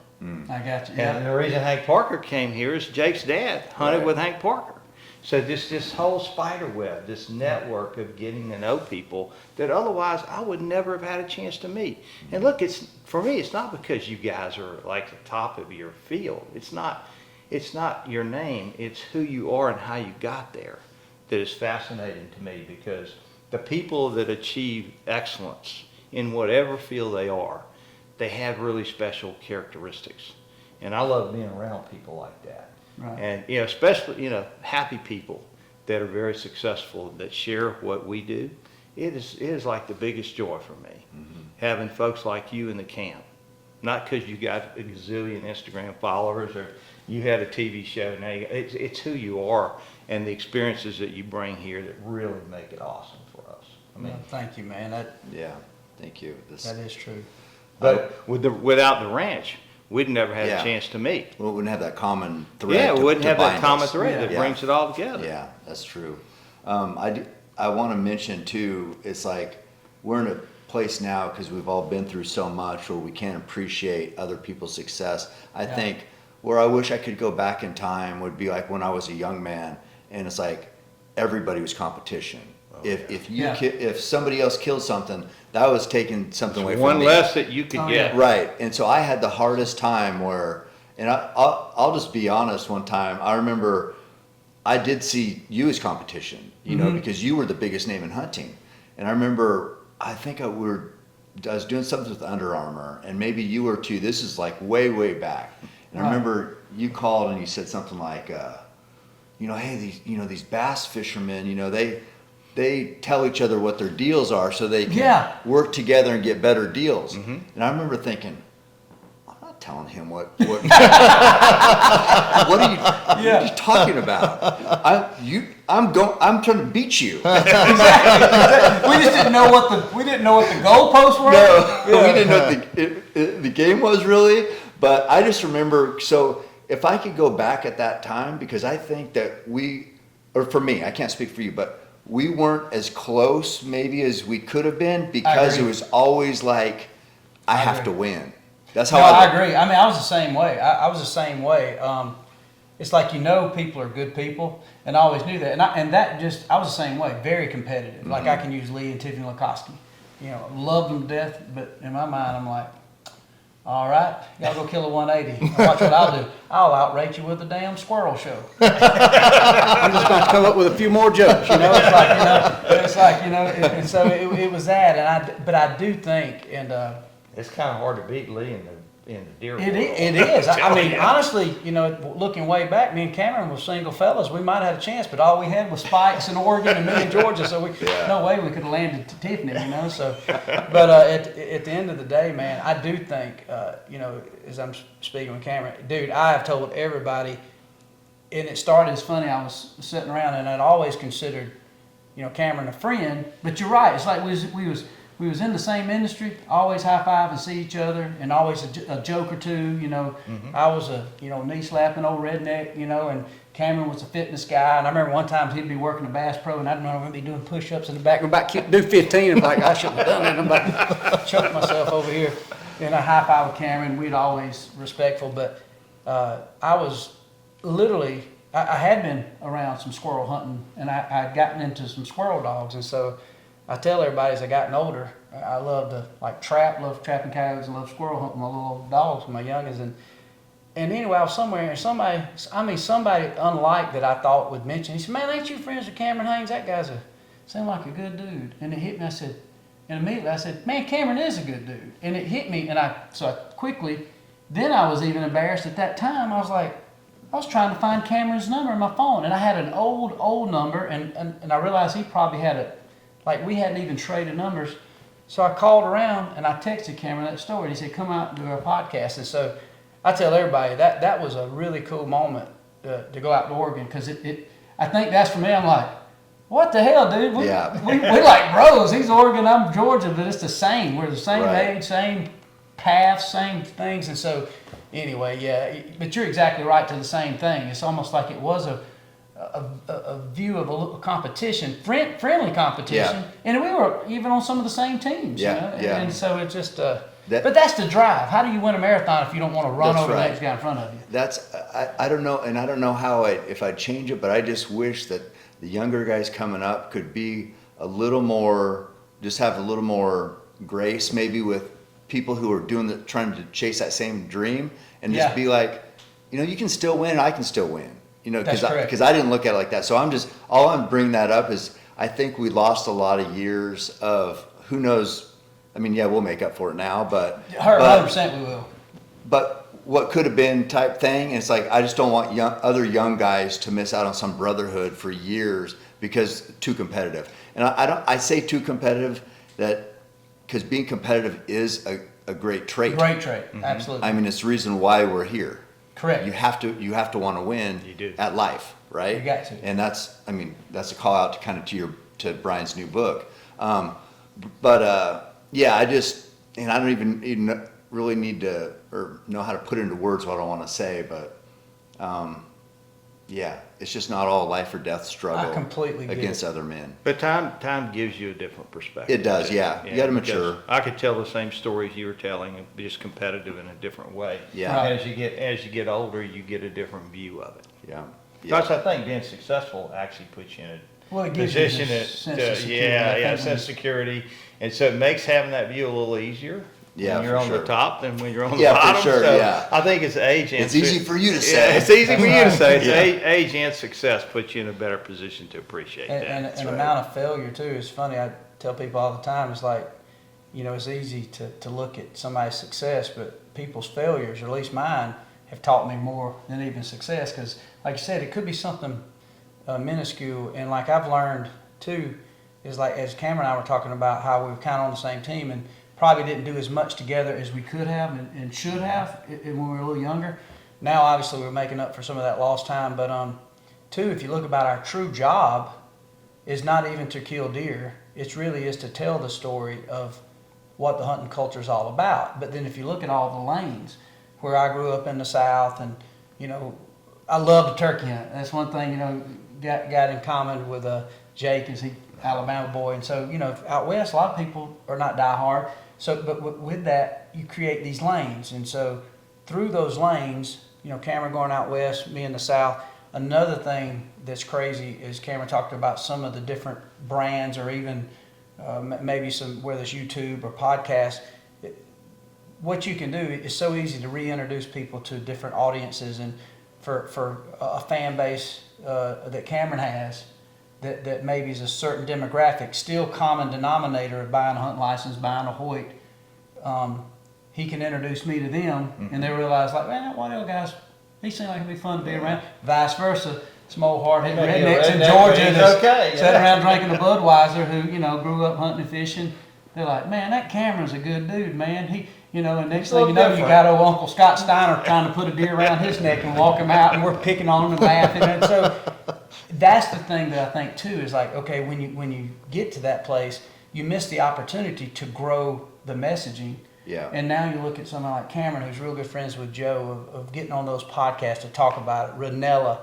I got you. And the reason Hank Parker came here is Jake's dad hunted with Hank Parker. So this whole spider web, this network of getting to know people that otherwise I would never have had a chance to meet. And look, for me, it's not because you guys are like the top of your field. It's not your name. It's who you are and how you got there. that is fascinating to me, because the people that achieve excellence in whatever field they are, they have really special characteristics. And I love being around people like that. Right. And, especially, happy people that are very successful, that share what we do. It is like the biggest joy for me, having folks like you in the camp. Not because you got a gazillion Instagram followers or you had a TV show. Now it's who you are and the experiences that you bring here that really make it awesome for us. I mean, Well, thank you, man. Yeah, thank you. That is true. but without the ranch, we'd never had Yeah. a chance to meet. We wouldn't have that common thread. Yeah, we wouldn't to have that bind common us. thread that Yeah. brings it all together. Yeah, that's true. I want to mention too, it's like we're in a place now because we've all been through so much where we can't appreciate other people's success. I think where I wish I could go back in time would be like when I was a young man, and it's like everybody was competition. If somebody else killed something, that was taking something away from One me. less that you could Oh, get. yeah. Right, and so I had the hardest time and I'll just be honest. One time, I remember I did see you as competition, because you were the biggest name in hunting, and I remember I was doing something with Under Armour, and maybe you were too. This is like way, way back, and I remember you called and you said something like, hey, these bass fishermen, they tell each other what their deals are so they can work together and get better deals. And I remember thinking, I'm not telling him what what are you talking about? I'm trying to beat you. We just didn't know what the goalposts were. No, we didn't know what the game was really, but I just remember, so if I could go back at that time, because I think that for me, I can't speak for you, but we weren't as close maybe as we could have been, because it was always like, I have to win. That's how I agree. I mean, I was the same way. I was the same way. It's like, people are good people, and I always knew that. I was the same way, very competitive. Like I can use Lee and Tiffany Lakoski. Love them to death, but in my mind, I'm like, all right, y'all go kill a 180. And watch what I'll do. I'll outrate you with a damn squirrel show. I'm just going to come up with a few more jokes. And so it was that. But I do think, and It's kind of hard to beat Lee in the deer world. it is. I mean, honestly, looking way back, me and Cameron were single fellas. We might have had a chance, but all we had was Spikes in Oregon and me in Georgia. So no way we could have landed Tiffany, So, but at the end of the day, man, I do think, as I'm speaking with Cameron, dude, I have told everybody, and it started, it's funny, I was sitting around and I'd always considered, Cameron a friend, but you're right. It's like we was in the same industry, always high five and see each other, and always a joke or two. I was a knee slapping old redneck, and Cameron was a fitness guy. And I remember one time he'd be working a Bass Pro, and I'd remember be doing push-ups in the back, about to do 15. I'm like, I shouldn't have done that. I'm about to choke myself over here. And I high five with Cameron. We'd always respectful, but I was literally. I had been around some squirrel hunting, and I'd gotten into some squirrel dogs, and so. I tell everybody as I gotten older, I love to love trapping coyotes, and love squirrel hunting my little old dogs, my youngins, and anyway, I was somewhere and somebody unlike that I thought would mention. He said, "Man, ain't you friends with Cameron Haynes? That guy's seemed like a good dude." And it hit me. Immediately I said, "Man, Cameron is a good dude." And it hit me, and I quickly. Then I was even embarrassed at that time. I was trying to find Cameron's number in my phone, and I had an old number, and I realized he probably had it. Like, we hadn't even traded numbers. So I called around and I texted Cameron that story. And he said, come out and do our podcast. And so I tell everybody that was a really cool moment to go out to Oregon, because I think that's for me. I'm like, what the hell, dude? We like bros. He's Oregon, I'm Georgia, but it's the same. We're the same age, same paths, same things. And so anyway, but you're exactly right to the same thing. It's almost like it was a view of a competition, friendly competition, and we were even on some of the same teams. And so it's just, but that's the drive. How do you win a marathon if you don't want to run over the next guy in front of you? I don't know, and I don't know if I'd change it, but I just wish that the younger guys coming up could be a little more, just have a little more grace, maybe with people who are trying to chase that same dream, and just be like, you can still win, I can still win. You know, That's correct. because I didn't look at it like that. So all I'm bringing that up is I think we lost a lot of years of who knows. I mean, yeah, we'll make up for it now, but 100% we will. But what could have been type thing. And it's like, I just don't want other young guys to miss out on some brotherhood for years because too competitive. And I say too competitive because being competitive is a great trait. Great trait, absolutely. I mean, it's the reason why we're here. Correct. You have to want to win You do. at life, right? You got to. And that's a call out to kind of to Brian's new book. Yeah, I don't even really need to or know how to put into words what I want to say, but yeah, it's just not all life or death struggle I completely get against it. other men. But time gives you a different perspective. It does, yeah. You gotta because mature. I could tell the same stories you were telling, just competitive in a different way. Yeah. Right. As you get older, you get a different view of it. Yeah. Because I think being successful actually puts you in Well, a it gives you position this sense of security. sense of security, and so it makes having that view a little easier. Yeah, when you're for on sure. the top than when you're on the Yeah, for bottom. sure, So yeah. I think it's age and It's easy for you to say. Yeah, it's easy for you to say. It's Yeah. age and success puts you in a better position to appreciate that. And That's an right. amount of failure too is funny. I tell people all the time, it's like, it's easy to look at somebody's success, but people's failures, or at least mine, have taught me more than even success. Because like you said, it could be something minuscule. And like I've learned too, is like as Cameron and I were talking about how we were kind of on the same team and probably didn't do as much together as we could have and should have when we were a little younger. Now, obviously, we're making up for some of that lost time. But two, if you look about our true job, is not even to kill deer. It really is to tell the story of what the hunting culture is all about. But then if you look at all the lanes, where I grew up in the South, and I love the turkey hunt. That's one thing got in common with Jake, is he Alabama boy, and so out west a lot of people are not diehard. So, but with that, you create these lanes, and so through those lanes, Cameron going out west, me in the South. Another thing that's crazy is Cameron talked about some of the different brands, or even maybe some, whether it's YouTube or podcasts. What you can do is so easy to reintroduce people to different audiences, and for a fan base that Cameron has, that maybe is a certain demographic, still common denominator of buying a hunting license, buying a Hoyt. He can introduce me to them, and they realize, like, man, that Waddell guy's, he seems like it'd be fun to be around. Vice versa, some old hard-hitting rednecks in Georgia that's sitting around drinking a Budweiser who, grew up hunting and fishing. They're like, man, that Cameron's a good dude, man. He, and next thing you know, you got old Uncle Scott Steiner trying to put a deer around his neck and walk him out, and we're picking on him and laughing. And so that's the thing that I think too is like, okay, when you get to that place, you miss the opportunity to grow the messaging. Yeah. And now you look at someone like Cameron, who's real good friends with Joe, of getting on those podcasts to talk about it. Ranella,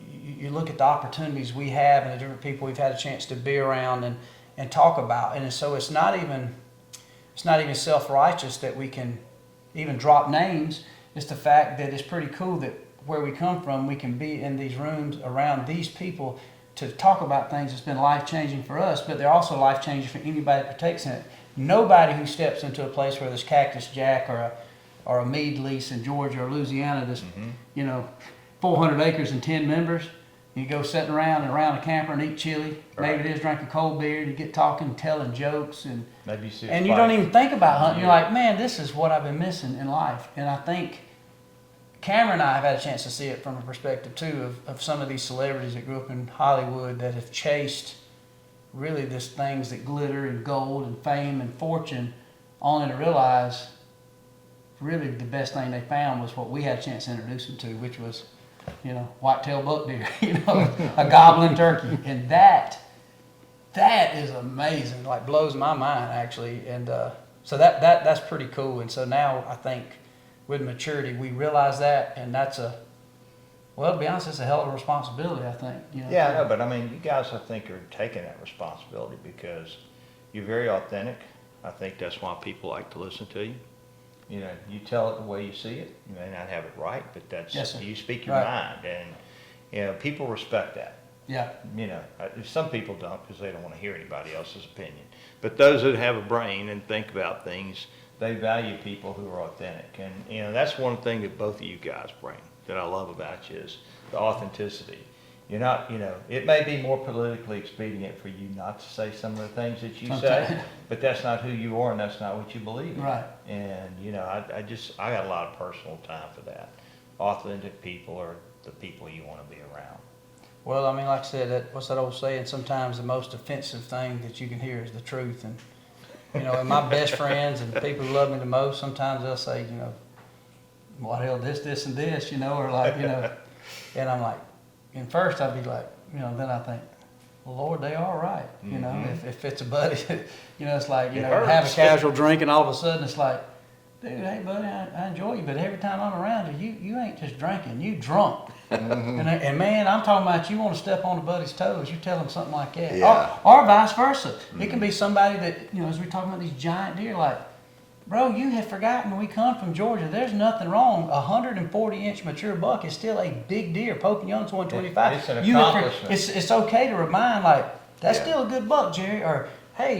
you look at the opportunities we have and the different people we've had a chance to be around and talk about, and so it's not even self-righteous that we can even drop names. It's the fact that it's pretty cool that where we come from, we can be in these rooms around these people to talk about things that's been life-changing for us, but they're also life-changing for anybody that partakes in it. Nobody who steps into a place where there's Cactus Jack or a mead lease in Georgia or Louisiana that's 400 acres and 10 members. You go sitting around a camper and eat chili. Right. Maybe it is drink a cold beer. You get talking, telling jokes, and Maybe you see a and you spike. don't even think about hunting. You're like, man, this is what I've been missing in life. And I think Cameron and I have had a chance to see it from a perspective too of some of these celebrities that grew up in Hollywood that have chased really these things that glitter and gold and fame and fortune, only to realize really the best thing they found was what we had a chance to introduce them to, which was whitetail buck deer, a gobbling turkey. And that is amazing, like blows my mind actually. And so that's pretty cool. And so now I think with maturity, we realize that, and well, to be honest, it's a hell of a responsibility, I think. Yeah, I know, but I mean, you guys, I think, are taking that responsibility because you're very authentic. I think that's why people like to listen to you. You tell it the way you see it. You may not have it right, but that's, Yes, sir. you speak your Right. mind, and people respect that. Yeah. Some people don't because they don't want to hear anybody else's opinion. But those that have a brain and think about things, they value people who are authentic. And, that's one thing that both of you guys bring. that I love about you is the authenticity. You're not, it may be more politically expedient for you not to say some of the things that you say, but that's not who you are and that's not what you believe in. Right. And, I got a lot of personal time for that. Authentic people are the people you want to be around. Well, I mean, like I said, what's that old saying? Sometimes the most offensive thing that you can hear is the truth. And, and my best friends and people who love me the most, sometimes they'll say, what hell, this, and this, or like, and I'm like, and first I'd be like, then I think, well, Lord, they are right. If it's a buddy, it's like, have a casual drink and all of a sudden it's like, dude, hey, buddy, I enjoy you, but every time I'm around you ain't just drinking, you drunk. And man, I'm talking about you want to step on a buddy's toes, you tell him something like that. Yeah. Or vice versa. It can be somebody that, as we're talking about these giant deer, like, bro, you have forgotten we come from Georgia. There's nothing wrong. A 140-inch mature buck is still a big deer. Poking Young's 125. It's an accomplishment. It's okay to remind, like, that's still a good buck, Jerry. Or, hey,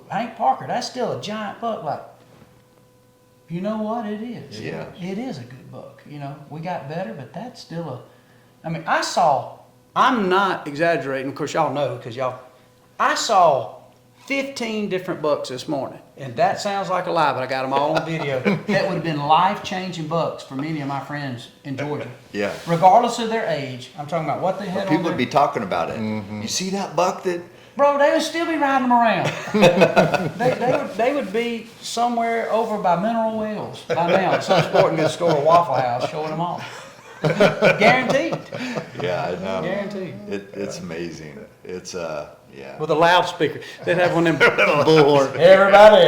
Hank Parker, that's still a giant buck. Like, you know what? It is. Yeah. It is a good buck. We got better, but that's still I'm not exaggerating. Of course, y'all know, because I saw 15 different bucks this morning. And that sounds like a lie, but I got them all on video. That would have been life-changing bucks for many of my friends in Georgia. Yeah. Regardless of their age. I'm talking about what they had on People their... would be talking about it. You see that buck that? Bro, they would still be riding them around. they would be somewhere over by Mineral Wells by now at some sporting goods store or Waffle House showing them off. Guaranteed. Yeah, I know. Guaranteed. It's amazing. It's yeah. With a loudspeaker. They'd have one of them bullhorns. Everybody.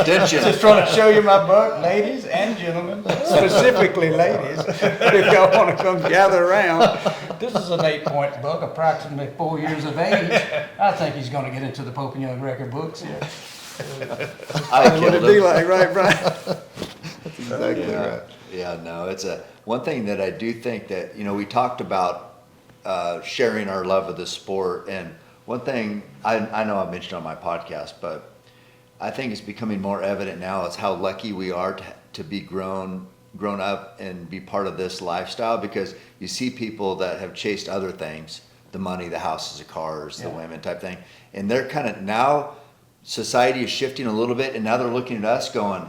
Attention. Just trying to show you my buck, ladies and gentlemen. Specifically ladies. If y'all want to come gather around. This is an 8-point buck, approximately 4 years of age. I think he's going to get into the Pope and Young record books. Yeah. I What killed it'd be him. like, right, Brian? That's exactly right. Yeah, no, it's one thing that I do think that, we talked about sharing our love of the sport, and one thing I know I mentioned on my podcast, but I think it's becoming more evident now is how lucky we are to be grown up and be part of this lifestyle, because you see people that have chased other things, the money, the houses, the cars, the women type thing, and they're kind of now society is shifting a little bit, and now they're looking at us going,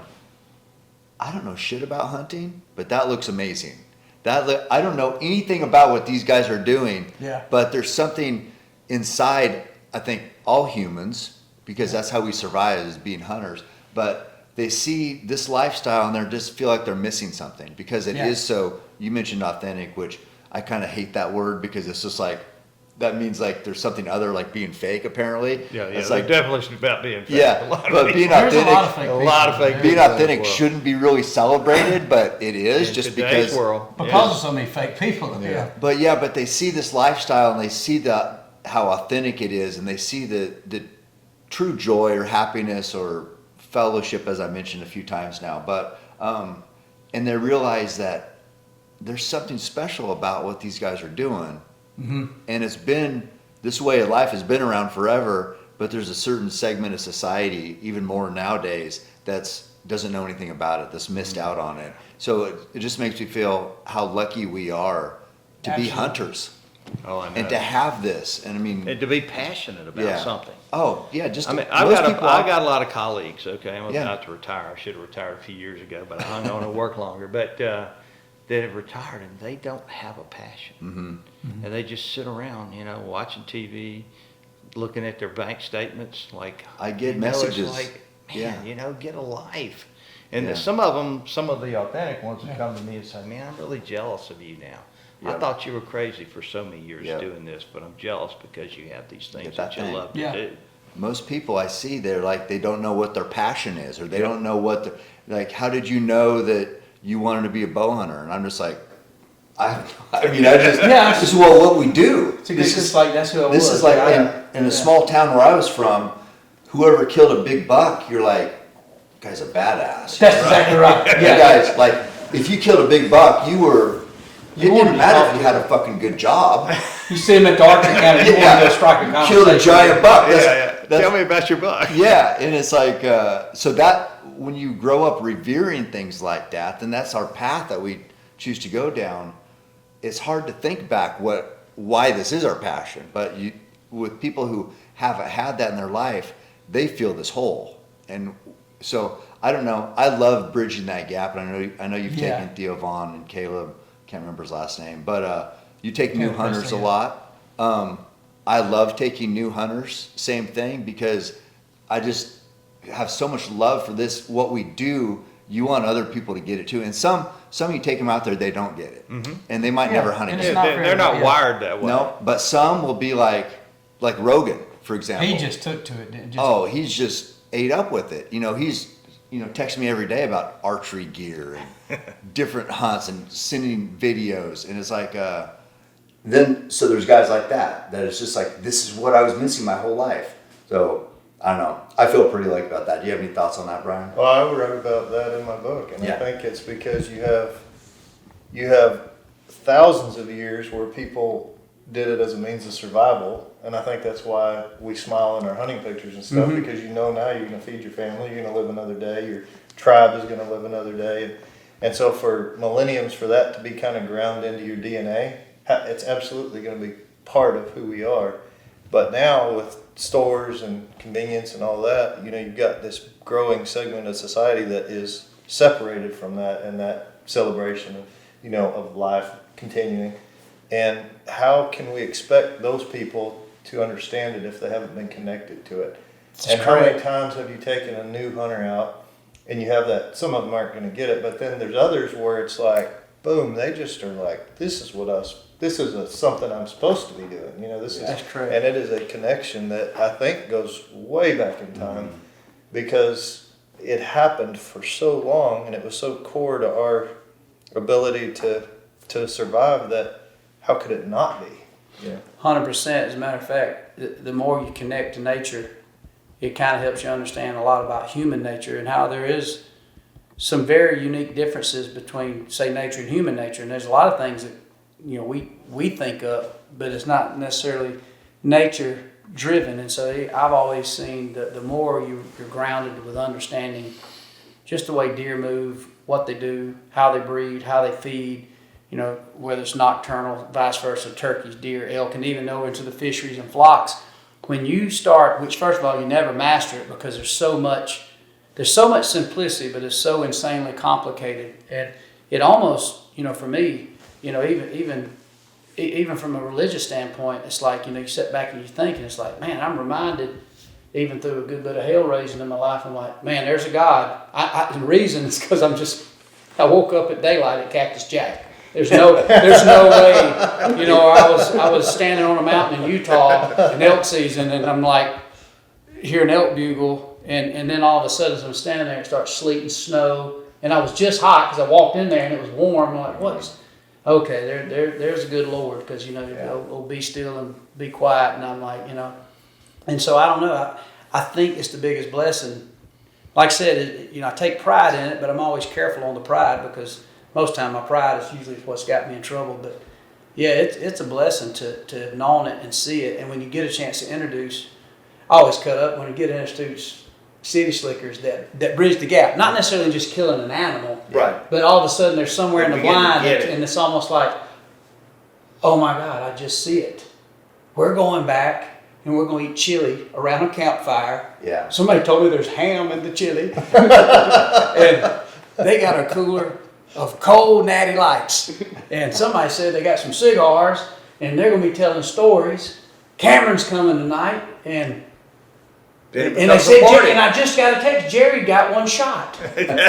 I don't know shit about hunting, but that looks amazing. I don't know anything about what these guys are doing, but there's something inside, I think, all humans, because that's how we survive, as being hunters, but they see this lifestyle and they just feel like they're missing something, because it is so, you mentioned authentic, which I kind of hate that word, because it's just like, that means like there's something other, like being fake, apparently. Yeah, it's the like definition about being fake. Yeah, but being authentic, a lot of fake being people in authentic this world. shouldn't be really celebrated, but it is, In just today's because. world. Because of so many fake people. Yeah. But they see this lifestyle and they see how authentic it is, and they see the true joy or happiness or fellowship, as I mentioned a few times now. But and they realize that there's something special about what these guys are doing. Mm-hmm. And it's been, this way of life has been around forever, but there's a certain segment of society, even more nowadays, doesn't know anything about it, that's missed out on it. So it just makes me feel how lucky we are to be hunters. Oh, I know. And to have this, and I mean, And to be passionate about something. Oh yeah, just I got a lot of colleagues. Okay, I'm about to retire. I should have retired a few years ago, but I hung on to work longer. But that have retired and they don't have a passion, and they just sit around, watching TV, looking at their bank statements. Like I get messages. It's like, man, get a life. And some of the authentic ones will come to me and say, man, I'm really jealous of you now. I thought you were crazy for so many years doing this, but I'm jealous because you have these things that you love to do. Most people I see, they're like, they don't know what their passion is, or they don't know what like, how did you know that you wanted to be a bow hunter? And I'm just like, this is what we do. This is like, that's who I was. This is like, in a small town where I was from, whoever killed a big buck, you're like, guy's a badass. That's exactly right. You guys, like, if you killed a big buck, it didn't matter if you had a fucking good job. You see him at the archery counter, you want to go strike a conversation. Killed a giant buck. Tell me about your buck. Yeah, and it's like, so that when you grow up revering things like that, then that's our path that we choose to go down, it's hard to think back why this is our passion. But with people who haven't had that in their life, they feel this hole. And so I don't know. I love bridging that gap. And I know you've taken Theo Vaughn and Caleb, can't remember his last name, but you take new hunters a lot. I love taking new hunters, same thing, because I just have so much love for this, what we do. You want other people to get it too. And some you take them out there, they don't get it. And they might never hunt again. They're not wired that way. No, but some will be like Rogan, for example. He just took to it, didn't he? Oh, he's just ate up with it. He's texting me every day about archery gear and different hunts and sending videos. And it's like, so there's guys like that it's just like, this is what I was missing my whole life. So I don't know. I feel pretty about that. Do you have any thoughts on that, Brian? Well, I wrote about that in my book, and I think it's because you have thousands of years where people did it as a means of survival, and I think that's why we smile in our hunting pictures and stuff, because now you're going to feed your family, you're going to live another day, your tribe is going to live another day, and so for millenniums, for that to be kind of ground into your DNA, it's absolutely going to be part of who we are. But now with stores and convenience and all that, you've got this growing segment of society that is separated from that and that celebration of, of life continuing. And how can we expect those people to understand it if they haven't been connected to it? And how many times have you taken a new hunter out and you have that, some of them aren't going to get it, but then there's others where it's like, boom, they just are like, this is something I'm supposed to be doing. That's correct. And it is a connection that I think goes way back in time because it happened for so long and it was so core to our ability to survive that how could it not be? 100%. As a matter of fact, the more you connect to nature, it kind of helps you understand a lot about human nature and how there is some very unique differences between, say, nature and human nature. And there's a lot of things that we think of, but it's not necessarily nature driven. And so I've always seen that the more you're grounded with understanding just the way deer move, what they do, how they breed, how they feed, whether it's nocturnal, vice versa, turkeys, deer, elk, and even over into the fisheries and flocks. When you start, which first of all, you never master it because there's so much simplicity, but it's so insanely complicated. And it almost, for me, even from a religious standpoint, it's like, you sit back and you think, and it's like, man, I'm reminded, even through a good bit of hell raising in my life, I'm like, man, there's a God. The reason is because I woke up at daylight at Cactus Jack. There's no way, I was standing on a mountain in Utah in elk season, and I'm like, hearing elk bugle, and then all of a sudden, as I'm standing there, it starts sleeting snow, and I was just hot because I walked in there and it was warm. I'm like, okay, there's a good Lord, because oh, be still and be quiet, and I'm like, and so I don't know. I think it's the biggest blessing. Like I said, I take pride in it, but I'm always careful on the pride because most of the time my pride is usually what's got me in trouble. But yeah, it's a blessing to have known it and see it. And when you get a chance to introduce, I always cut up when you get introduced city slickers that bridge the gap. Not necessarily just killing an animal, right? But all of a sudden there's somewhere in the blind, and it's almost like, oh my God, I just see it. We're going back and we're going to eat chili around a campfire. Yeah. Somebody told me there's ham in the chili, and they got a cooler of cold natty lights, and somebody said they got some cigars, and they're going to be telling stories. Cameron's coming tonight, and they said, and I just got a text, Jerry got one shot. And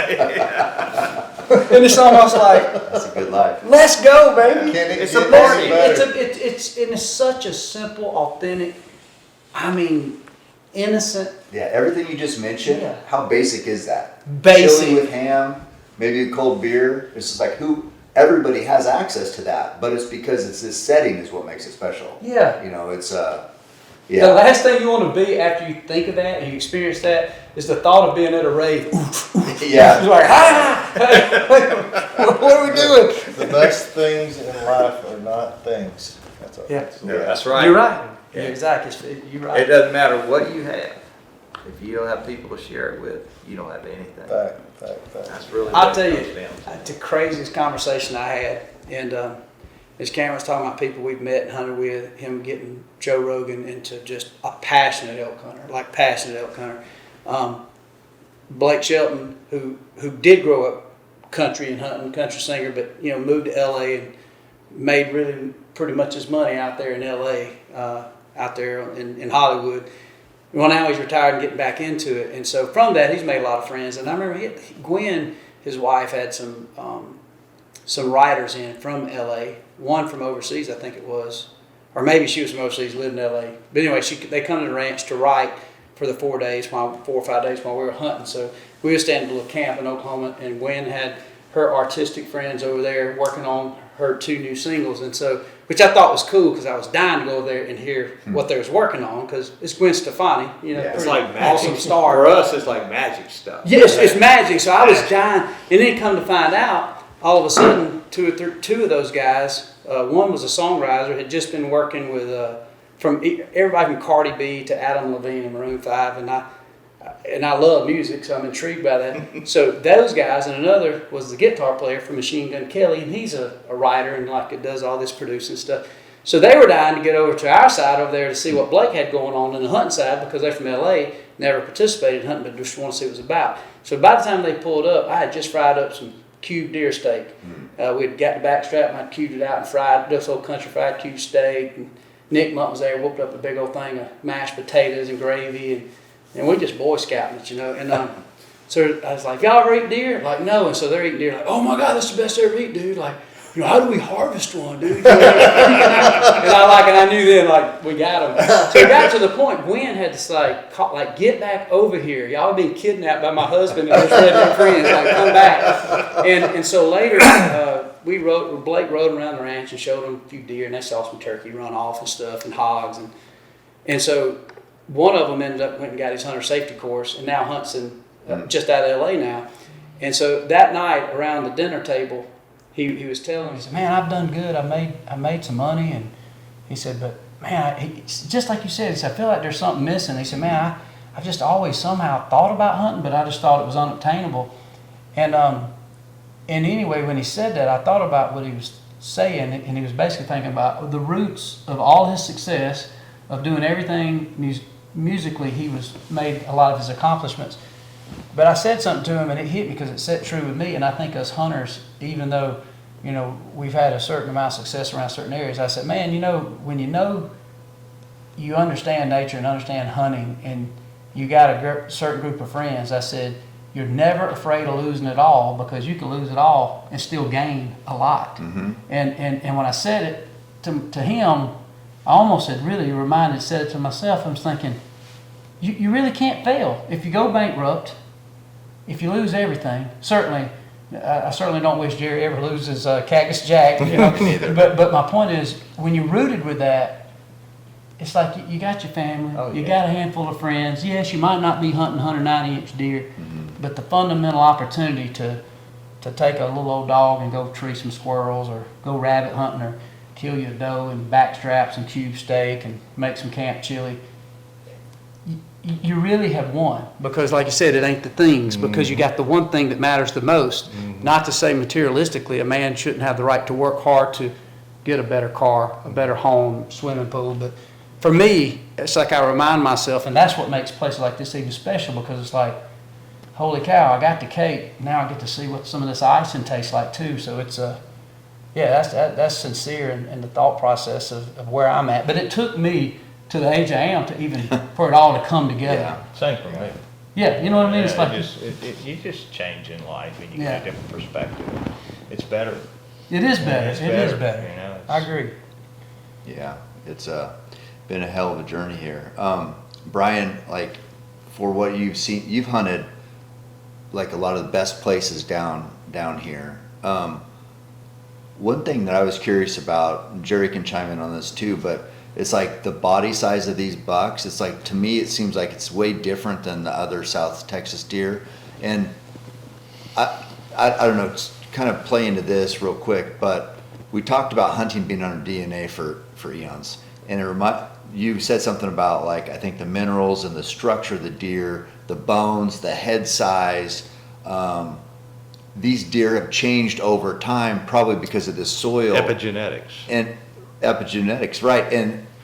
it's almost like, that's a good life. Let's go, baby. It's a party. It's such a simple, authentic, innocent. Yeah, everything you just mentioned, how basic is that? Basic. Chili with ham, maybe a cold beer. It's just like everybody has access to that, but it's because it's this setting is what makes it special. Yeah. It's The last thing you want to be after you think of that and you experience that is the thought of being at a rave. Yeah. It's like, what are we doing? The best things in life are not things. That's all. Yeah. That's right. You're right. Yeah. Yeah, exactly. You're right. It doesn't matter what you have. If you don't have people to share it with, you don't have anything. Fact. That's really I'll what tell it you, comes down to. the craziest conversation I had, and as Cameron was talking about people we've met and hunted with, him getting Joe Rogan into just a passionate elk hunter. Blake Shelton, who did grow up country and hunting, country singer, but moved to L.A. and made really pretty much his money out there in L.A., out there in Hollywood. Well, now he's retired and getting back into it, and so from that he's made a lot of friends. And I remember Gwen, his wife, had some writers in from L.A. One from overseas, I think it was, or maybe she was from overseas, lived in L.A. But anyway, they come to the ranch to write for the 4 or 5 days while we were hunting. So we were staying at a little camp in Oklahoma, and Gwen had her artistic friends over there working on her 2 new singles, and so, which I thought was cool because I was dying to go over there and hear what they was working on, because it's Gwen Stefani, It's like magic. awesome star. For us, it's like magic stuff. Yes, it's magic. So I was dying, and then come to find out, all of a sudden, two of those guys, one was a songwriter, had just been working with from everybody from Cardi B to Adam Levine and Maroon 5, and I love music, so I'm intrigued by that. So those guys, and another was the guitar player from Machine Gun Kelly, and he's a writer and does all this producing stuff. So they were dying to get over to our side over there to see what Blake had going on in the hunting side, because they're from LA, never participated in hunting, but just want to see what it was about. So by the time they pulled up, I had just fried up some cubed deer steak. We'd got the back strap and I cubed it out and fried this old country fried cubed steak. And Nick Munt was there, whooped up a big old thing of mashed potatoes and gravy, and we just Boy Scouting it, And so I was like, y'all ever eat deer? Like, no. And so they're eating deer, like, oh my God, this is the best I ever eat, dude. Like, how do we harvest one, dude? and I knew then, we got them. So it got to the point, Gwen had to say, get back over here. Y'all have been kidnapped by my husband and his redneck friends. Come back. And so later, Blake rode them around the ranch and showed them a few deer, and they saw some turkey run off and stuff, and hogs. And so one of them ended up went and got his hunter safety course, and now hunts just out of LA now. And so that night around the dinner table, he was telling me, he said, man, I've done good. I made some money. And he said, but man, just like you said, he said, I feel like there's something missing. He said, man, I've just always somehow thought about hunting, but I just thought it was unobtainable. And anyway, when he said that, I thought about what he was saying, and he was basically thinking about the roots of all his success, of doing everything musically. He made a lot of his accomplishments. But I said something to him, and it hit me because it set true with me. And I think us hunters, even though we've had a certain amount of success around certain areas, I said, man, when you understand nature and understand hunting, and you got a certain group of friends, I said, you're never afraid of losing it all, because you can lose it all and still gain a lot. Mm-hmm. And when I said it to him, I almost had really said it to myself. I was thinking, you really can't fail. If you go bankrupt, if you lose everything, I certainly don't wish Jerry ever loses Cactus Jack. But my point is, when you're rooted with that, it's like you got your family, you got a handful of friends. Yes, you might not be hunting 190-inch deer, but the fundamental opportunity to take a little old dog and go tree some squirrels, or go rabbit hunting, or kill you a doe and backstrap some cube steak and make some camp chili, you really have won. Because like you said, it ain't the things, because you got the one thing that matters the most. Not to say materialistically a man shouldn't have the right to work hard to get a better car, a better home, swimming pool, but for me, it's like I remind myself, and that's what makes places like this even special, because it's like, holy cow, I got the cake, now I get to see what some of this icing tastes like too. So it's that's sincere in the thought process of where I'm at. But it took me to the age I am to even for it all to come together. Yeah, same for me. Yeah, you know what I mean? It's like you just change in life, and you get a different perspective. It's better. It is better. It's it better, is better. I agree. Yeah, it's been a hell of a journey here. Brian, for what you've seen, you've hunted a lot of the best places down here. One thing that I was curious about, and Jerry can chime in on this too, but it's like the body size of these bucks. It's like, to me, it seems like it's way different than the other South Texas deer. And I don't know, it's kind of play into this real quick, but we talked about hunting being on our DNA for eons. And you said something about, I think the minerals and the structure of the deer, the bones, the head size. these deer have changed over time, probably because of the soil. Epigenetics. And epigenetics, right.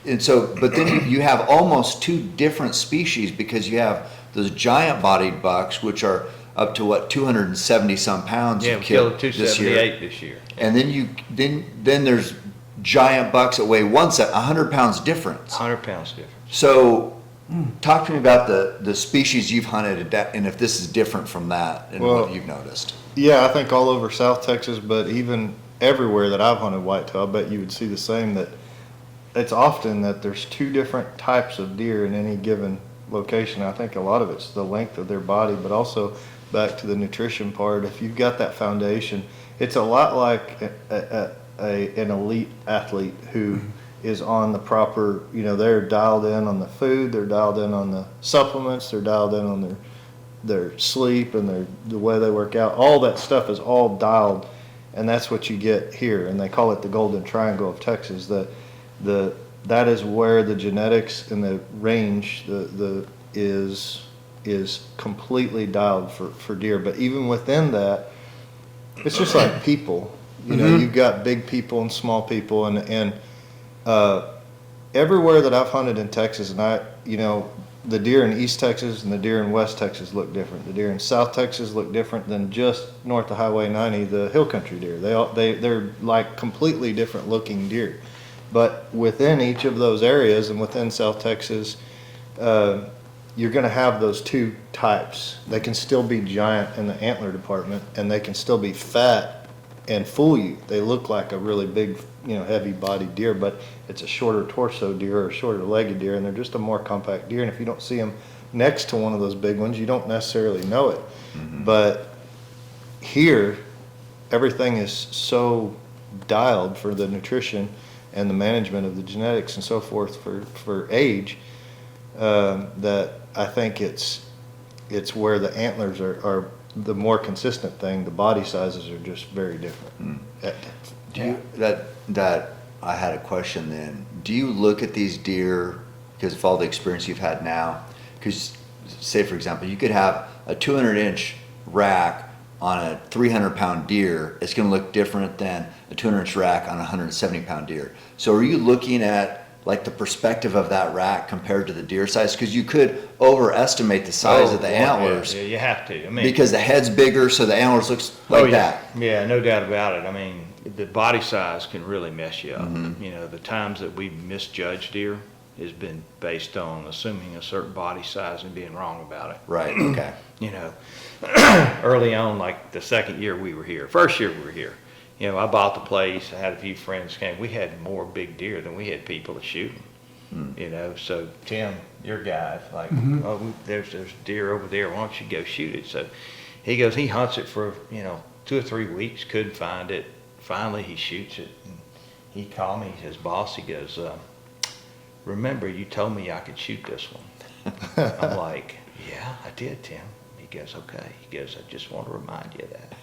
And so, but then you have almost two different species, because you have those giant bodied bucks, which are up to what, 270 some pounds. Yeah, you we killed this year. 278 this year. And then there's giant bucks that weigh 100 pounds difference. 100 pounds difference. So talk to me about the species you've hunted and if this is different from that and Well, what you've noticed. Yeah, I think all over South Texas, but even everywhere that I've hunted whitetail, I bet you would see the same, that it's often that there's two different types of deer in any given location. I think a lot of it's the length of their body, but also back to the nutrition part. If you've got that foundation, it's a lot like an elite athlete who is on the proper, they're dialed in on the food, they're dialed in on the supplements, they're dialed in on their sleep and the way they work out. All that stuff is all dialed, and that's what you get here. And they call it the golden triangle of Texas. That is where the genetics and the range is completely dialed for deer. But even within that, it's just like people. You've got big people and small people, and everywhere that I've hunted in Texas, and the deer in East Texas and the deer in West Texas look different. The deer in South Texas look different than just north of Highway 90, the hill country deer. They're like completely different looking deer. But within each of those areas and within South Texas, you're going to have those two types. They can still be giant in the antler department, and they can still be fat and fool you. They look like a really big, heavy-bodied deer, but it's a shorter torso deer or a shorter legged deer, and they're just a more compact deer. And if you don't see them next to one of those big ones, you don't necessarily know it. Mm-hmm. But here, everything is so dialed for the nutrition and the management of the genetics and so forth for age, that I think it's where the antlers are the more consistent thing. The body sizes are just very different. That I had a question then. Do you look at these deer, because of all the experience you've had now, because say for example, you could have a 200-inch rack on a 300-pound deer, it's going to look different than a 200-inch rack on a 170-pound deer. So are you looking at like the perspective of that rack compared to the deer size? Because you could overestimate the size of the antlers. Yeah, you have to. Because the head's bigger, so the antlers looks like that. Yeah, no doubt about it. I mean, the body size can really mess you up. Mm-hmm. The times that we've misjudged deer has been based on assuming a certain body size and being wrong about it. Right, okay. Early on, like the second year we were here, first year we were here, I bought the place. I had a few friends came. We had more big deer than we had people to shoot them. So Tim, your guy's like, oh, there's deer over there. Why don't you go shoot it? So he goes, he hunts it for 2 or 3 weeks, couldn't find it. Finally, he shoots it. And he called me. His boss. He goes, remember, you told me I could shoot this one. I'm like, yeah, I did, Tim. He goes, okay. He goes, I just want to remind you of that.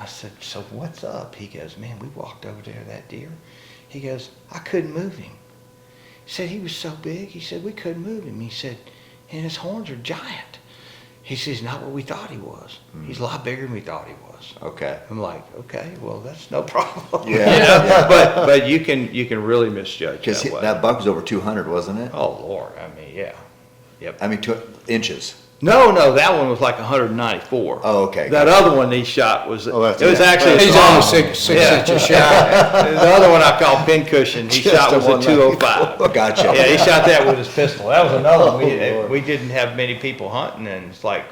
I said, so what's up? He goes, man, we walked over there to that deer. He goes, I couldn't move him. He said, he was so big. He said, we couldn't move him. He said, and his horns are giant. He says, not what we thought he was. He's a lot bigger than we thought he was. Okay. I'm like, okay, well, that's no problem. Yeah. But you can really misjudge Because that way. that buck was over 200, wasn't it? Oh, Lord. I mean, yeah. Yep. I mean, 2 inches. No, that one was like 194. Oh, okay. That other one he shot was, that's- it was yeah. actually a He's small only one. 6 inches shy. The other one I call pincushion, he Just shot a was a 205. Gotcha. Yeah, he shot that with his pistol. That was another one. We didn't have many people hunting, and it's like,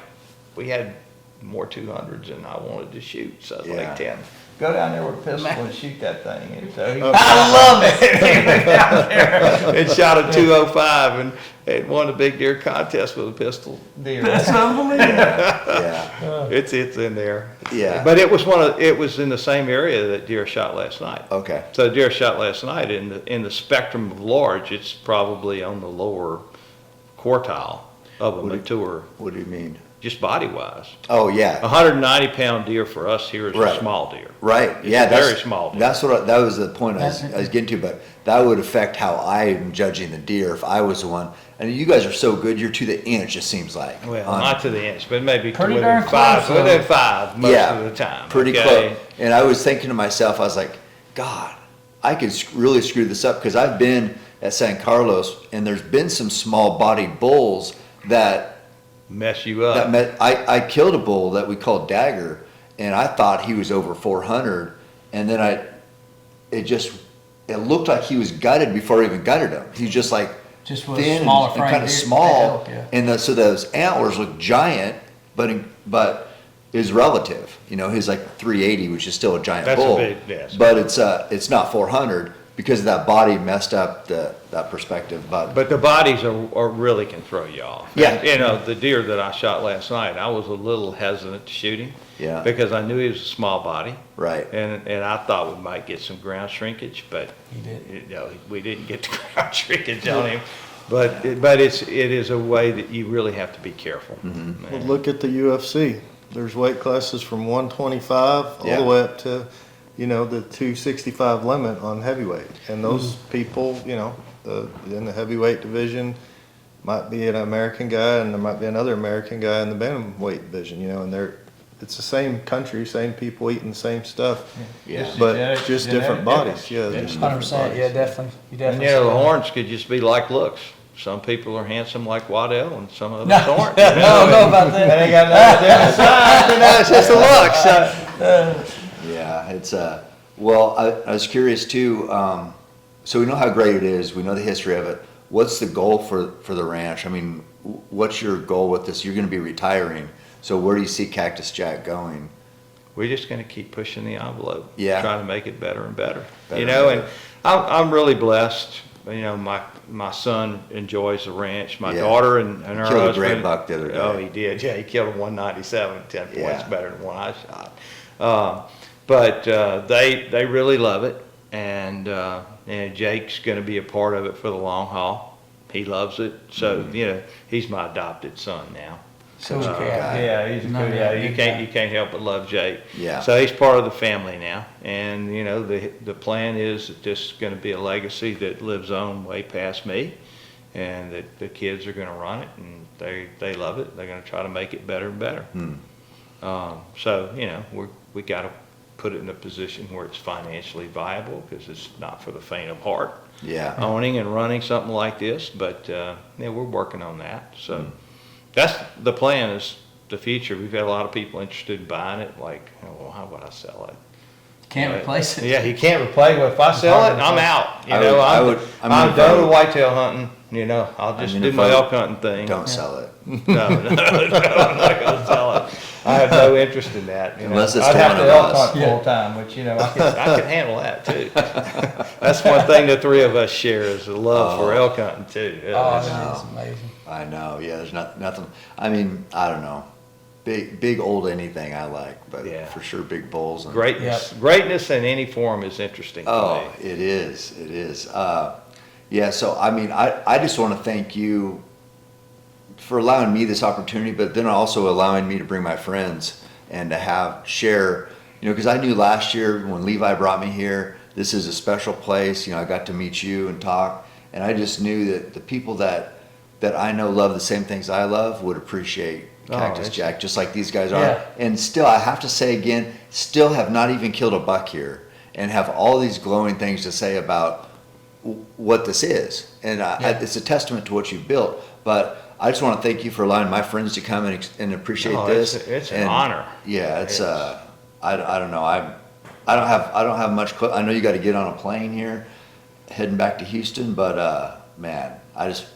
we had more 200s than I wanted to shoot. So I was like, Tim, go down there with a pistol and shoot that thing. And so I love it. He went down there and shot a 205 and won a big deer contest with a pistol deer. That's unbelievable. Yeah. It's in there. Yeah. But it was in the same area that deer shot last night. Okay. So deer shot last night in the spectrum of large, it's probably on the lower quartile of a mature, What do you mean? just body wise. Oh, yeah. 190-pound deer for us here is Right. a small deer. Right. It's Yeah. a very small deer. That was the point I was getting to, but that would affect how I'm judging the deer. If I was the one, and you guys are so good, you're to the inch, it seems like. Well, on- not to the inch, but maybe Pretty within darn five, close, though. within five most of the time. Pretty okay? close. And I was thinking to myself, I was like, God, I could really screw this up, because I've been at San Carlos, and there's been some small bodied bulls that Mess you up. I killed a bull that we called Dagger, and I thought he was over 400, and then it looked like he was gutted before I even gutted him. He's just like Just with a thin smaller and frame kind of deer- small, elk, yeah. and so those antlers look giant, but is relative. You know, he's like 380, which is still a giant That's a bull. big- yes. But it's not 400 because that body messed up that perspective. But the bodies are really can throw you off. Yeah. And, you know, the deer that I shot last night, I was a little hesitant to shoot him. Yeah. Because I knew he was a small body. Right. And I thought we might get some ground shrinkage, but He did. you know, we didn't get the ground shrinkage on him. But it is a way that you really have to be careful. Mm-hmm. Well, look at the UFC. There's weight classes from 125 all Yeah. the way up to, the 265 limit on heavyweight. And those people, in the heavyweight division might be an American guy, and there might be another American guy in the bantamweight division, and it's the same country, same people eating the same stuff, Yeah. but just different bodies. Yeah, just 100%, different bodies. yeah, definitely. You And definitely. you know, see the that. horns could just be like looks. Some people are handsome like Waddell, and some of No, us aren't. I don't know about that. That ain't got nothing to do with size, it's just a look. So. Yeah, it's well, I was curious too. So we know how great it is. We know the history of it. What's the goal for the ranch? I mean, what's your goal with this? You're going to be retiring. So where do you see Cactus Jack going? We're just going to keep pushing the envelope. Yeah. Trying to make it better and better. Better You know, and and I'm really blessed. You know, my son enjoys the ranch. My Yeah. daughter and her Killed a husband. great buck the other day. Oh, he did. Yeah, he killed a 197, 10 points Yeah. better than one I shot. But they really love it, and Jake's going to be a part of it for the long haul. He loves it, so he's my adopted son now. So is guy. Cat. Yeah, he's a No, good yeah, guy. You good can't guy. you can't help but love Jake. Yeah. So he's part of the family now, and the plan is that this is going to be a legacy that lives on way past me, and that the kids are going to run it, and they love it. They're going to try to make it better and better. So we got to put it in a position where it's financially viable, because it's not for the faint of heart. Yeah. Owning and running something like this, but we're working on that. So that's the plan, is the future. We've had a lot of people interested in buying it, like, well, how would I sell it? Can't replace it. Yeah, you can't replace it. If I sell it, I'm out. I'm done with whitetail hunting. I'll just do my elk hunting thing. Don't sell it. No, I'm not gonna sell it. I have no interest in that. Unless it's I'd have one to of elk us. hunt full time, which I could handle that too. That's one thing the three of us share, is the love for elk hunting too. Oh, Yeah, that's amazing. I know. Yeah, there's nothing. I mean, I don't know. Big old anything I like, but Yeah. for sure big bulls. And, Greatness in any form is interesting to Oh, me. it is. It is. Yeah. So I mean, I just want to thank you for allowing me this opportunity, but then also allowing me to bring my friends and to share. Because I knew last year when Levi brought me here, this is a special place. I got to meet you and talk, and I just knew that the people that I know love the same things I love would appreciate Cactus Jack, just like these guys are. Yeah. And still, I have to say again, still have not even killed a buck here, and have all these glowing things to say about what this is. And it's a testament to what you've built. But I just want to thank you for allowing my friends to come and appreciate this. It's an And, honor. Yeah, it's Yes. I don't know. I don't have much. I know you got to get on a plane here, heading back to Houston. But man, I just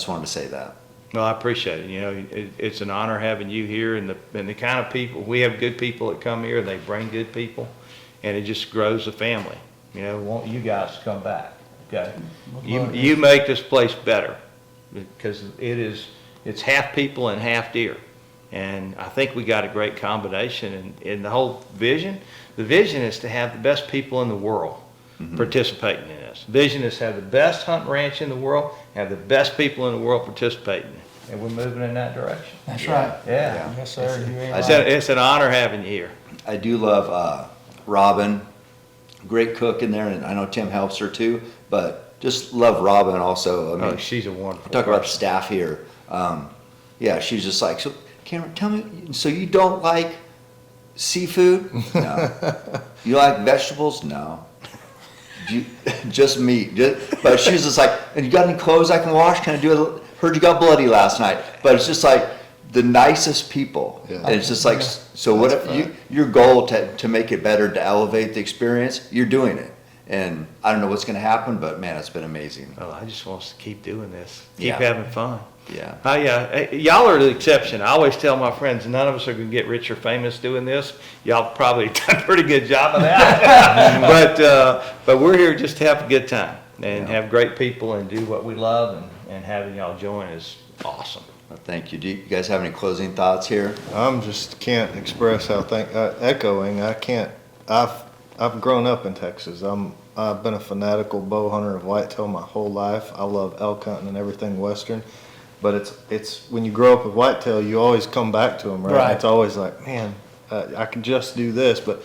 wanted to say that. No, I appreciate it. It's an honor having you here, and the kind of people, we have good people that come here, they bring good people, and it just grows the family. Want you guys to come back. Okay, you make this place better, because it's half people and half deer, and I think we got a great combination. And the whole vision, the vision is to have the best people in the world participating in this. Vision is to have the best hunting ranch in the world, have the best people in the world participating, and we're moving in that direction. That's right. Yeah. Yes, sir. You ain't It's lying. it's an honor having you here. I do love Robin, great cook in there, and I know Tim helps her too. But just love Robin also. I mean, Oh, she's a wonderful talk about person. staff here. Yeah, she's just like, so Cameron, tell me, so you don't like seafood? No. You like vegetables? No. Just meat. But she's just like, and you got any clothes I can wash? Can I do it? Heard you got bloody last night. But it's just like the nicest people. Yeah. And it's just like, so what if your goal to make it better, to elevate the experience, you're doing it. And I don't know what's going to happen, but man, it's been amazing. Oh, I just want us to keep doing this. Keep Yeah. having fun. Yeah. Y'all are the exception. I always tell my friends, none of us are going to get rich or famous doing this. Y'all probably done a pretty good job of that. But we're here just to have a good time and have great people and do what we love, and having y'all join is awesome. Well, thank you. Do you guys have any closing thoughts here? I'm just can't express how echoing. I can't. I've grown up in Texas. I've been a fanatical bow hunter of whitetail my whole life. I love elk hunting and everything Western. But it's when you grow up with whitetail, you always come back to them, right? Right. It's always like, man, I could just do this. But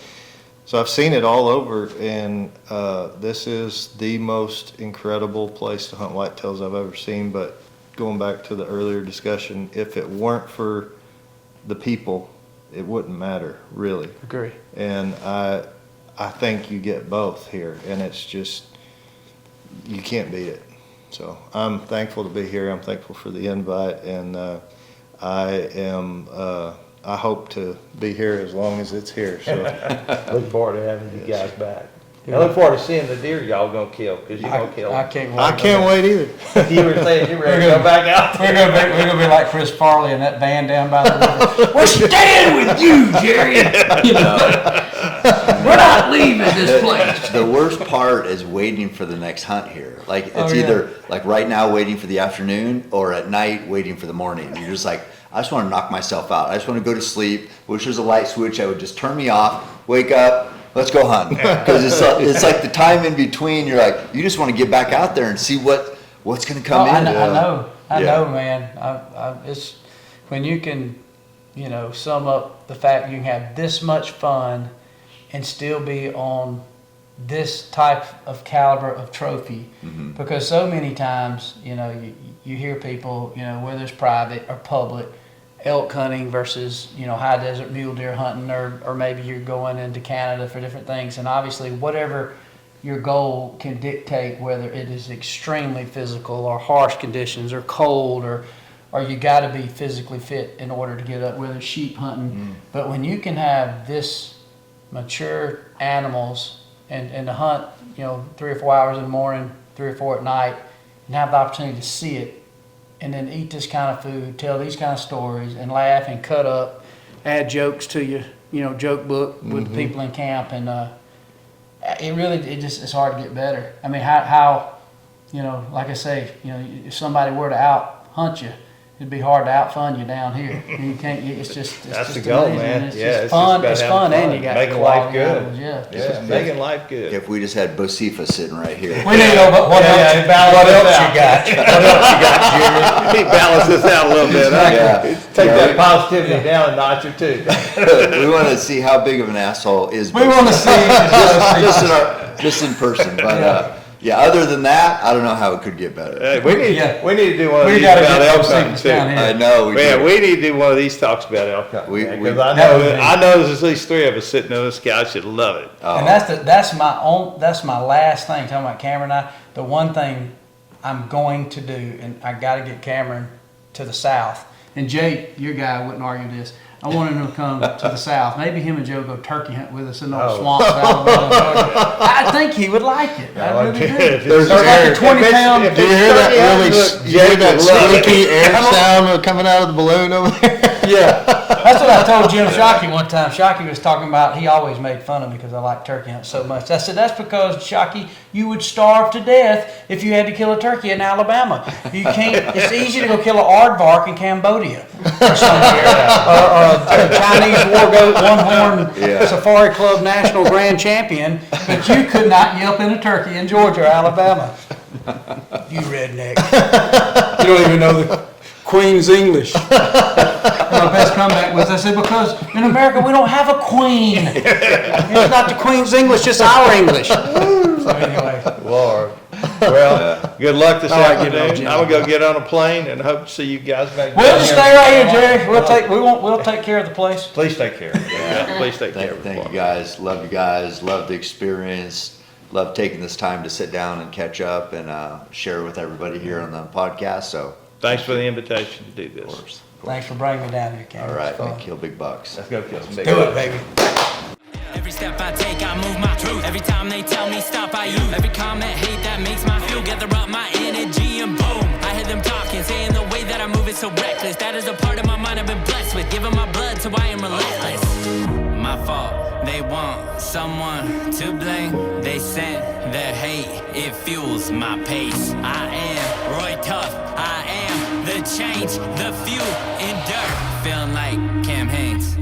so I've seen it all over, and this is the most incredible place to hunt whitetails I've ever seen. But going back to the earlier discussion, if it weren't for the people, it wouldn't matter, really. Agree. And I think you get both here, and it's just, you can't beat it. So I'm thankful to be here. I'm thankful for the invite, and I hope to be here as long as it's here. So Look forward to having you guys back. I look forward to seeing the deer y'all gonna kill, because you're gonna kill I them. can't wait. I can't wait either. You were saying you're ready to go back out We're there. gonna be like Chris Farley in that van down by the river. We're staying with you, Jerry. You know, we're not leaving this place. The worst part is waiting for the next hunt here. Like, it's Oh, yeah. either like right now waiting for the afternoon, or at night waiting for the morning. You're just like, I just want to knock myself out. I just want to go to sleep. Wish there was a light switch that would just turn me off, wake up, let's go hunt. Because it's like the time in between, you're like, you just want to get back out there and see what's going to come in. I know, Yeah. man. It's when you can, sum up the fact you can have this much fun and still be on this type of caliber of trophy. Mm-hmm. Because so many times, you hear people, whether it's private or public, elk hunting versus, high desert mule deer hunting, or maybe you're going into Canada for different things. And obviously whatever your goal can dictate whether it is extremely physical or harsh conditions or cold, or you got to be physically fit in order to get up, whether it's sheep hunting. But when you can have this mature animals and to hunt, 3 or 4 hours in the morning, 3 or 4 at night, and have the opportunity to see it, and then eat this kind of food, tell these kind of stories, and laugh and cut up, add jokes to your, joke book with people in camp, and it's hard to get better. I mean, how like I say, if somebody were to out hunt you, it'd be hard to out fun you down here. You can't. It's just That's just the goal, amazing. man. It's Yeah, just it's fun. just It's about fun, having and you got making life quality good. animals, Yeah. Yeah, making life good. If we just had Bocephus sitting right here. We need to know what else you got. What else you got, Jerry? Balance this out a little bit. Yeah. Take that positivity down a notch or two. We want to see how big of an asshole is We want to Bocephus. see. just in person. But other than that, I don't know how it could get better. Hey, we need to do one of We these gotta about get elk those hunting things too. down here. I know. Man, do. we need to do one of these talks about elk hunting. Because That would be- I know there's at least 3 of us sitting on this couch that love it. And that's my last thing. Talking about Cameron and I, the one thing I'm going to do, and I got to get Cameron to the south. And Jake, your guy, wouldn't argue this. I want him to come to the south. Maybe him and Joe go turkey hunt with us in those swamps. I think he would like it. I really do. There's like a 20-pound. Do you hear that squeaky air sound coming out of the balloon over there? Yeah, that's what I told Jim Shockey one time. Shockey was talking about, he always made fun of me because I like turkey hunting so much. I said, that's because, Shockey, you would starve to death if you had to kill a turkey in Alabama. You can't, it's easy to go kill an aardvark in Cambodia or somewhere, or a Chinese war goat, one-horn safari club national grand champion, but you could not yelp in a turkey in Georgia or Alabama. You redneck. You don't even know the Queen's English. My best comeback was, I said, because in America we don't have a queen. It's not the Queen's English, just our English. So anyway, Lord. Well, good luck this All right, get it on, afternoon. Jim. I'm gonna go get on a plane and hope to see you guys back. We'll down just here. stay right here, Jerry. We'll take care of the place. Please take care. Yeah, please take care. of Thank it. you guys. Love you guys. Love the experience. Love taking this time to sit down and catch up and share with everybody here on the podcast. So, Thanks for the invitation to do of this. course. Thanks for bringing me down here, Cameron. All right, It's fun. kill big bucks. Let's go kill some big Do it, bucks. baby. Every step I take, I move my truth. Every time they tell me stop, I use. Every comment, hate that makes my fuel. Gather up my energy and boom. I hear them talking, saying the way that I move is so reckless. That is a part of my mind I've been blessed with. Giving my blood, so I am relentless. My fault, they want someone to blame. They send their hate, it fuels my pace. I am Roy Tough, I am the change, the fuel in dirt. Feeling like Cam Hanes.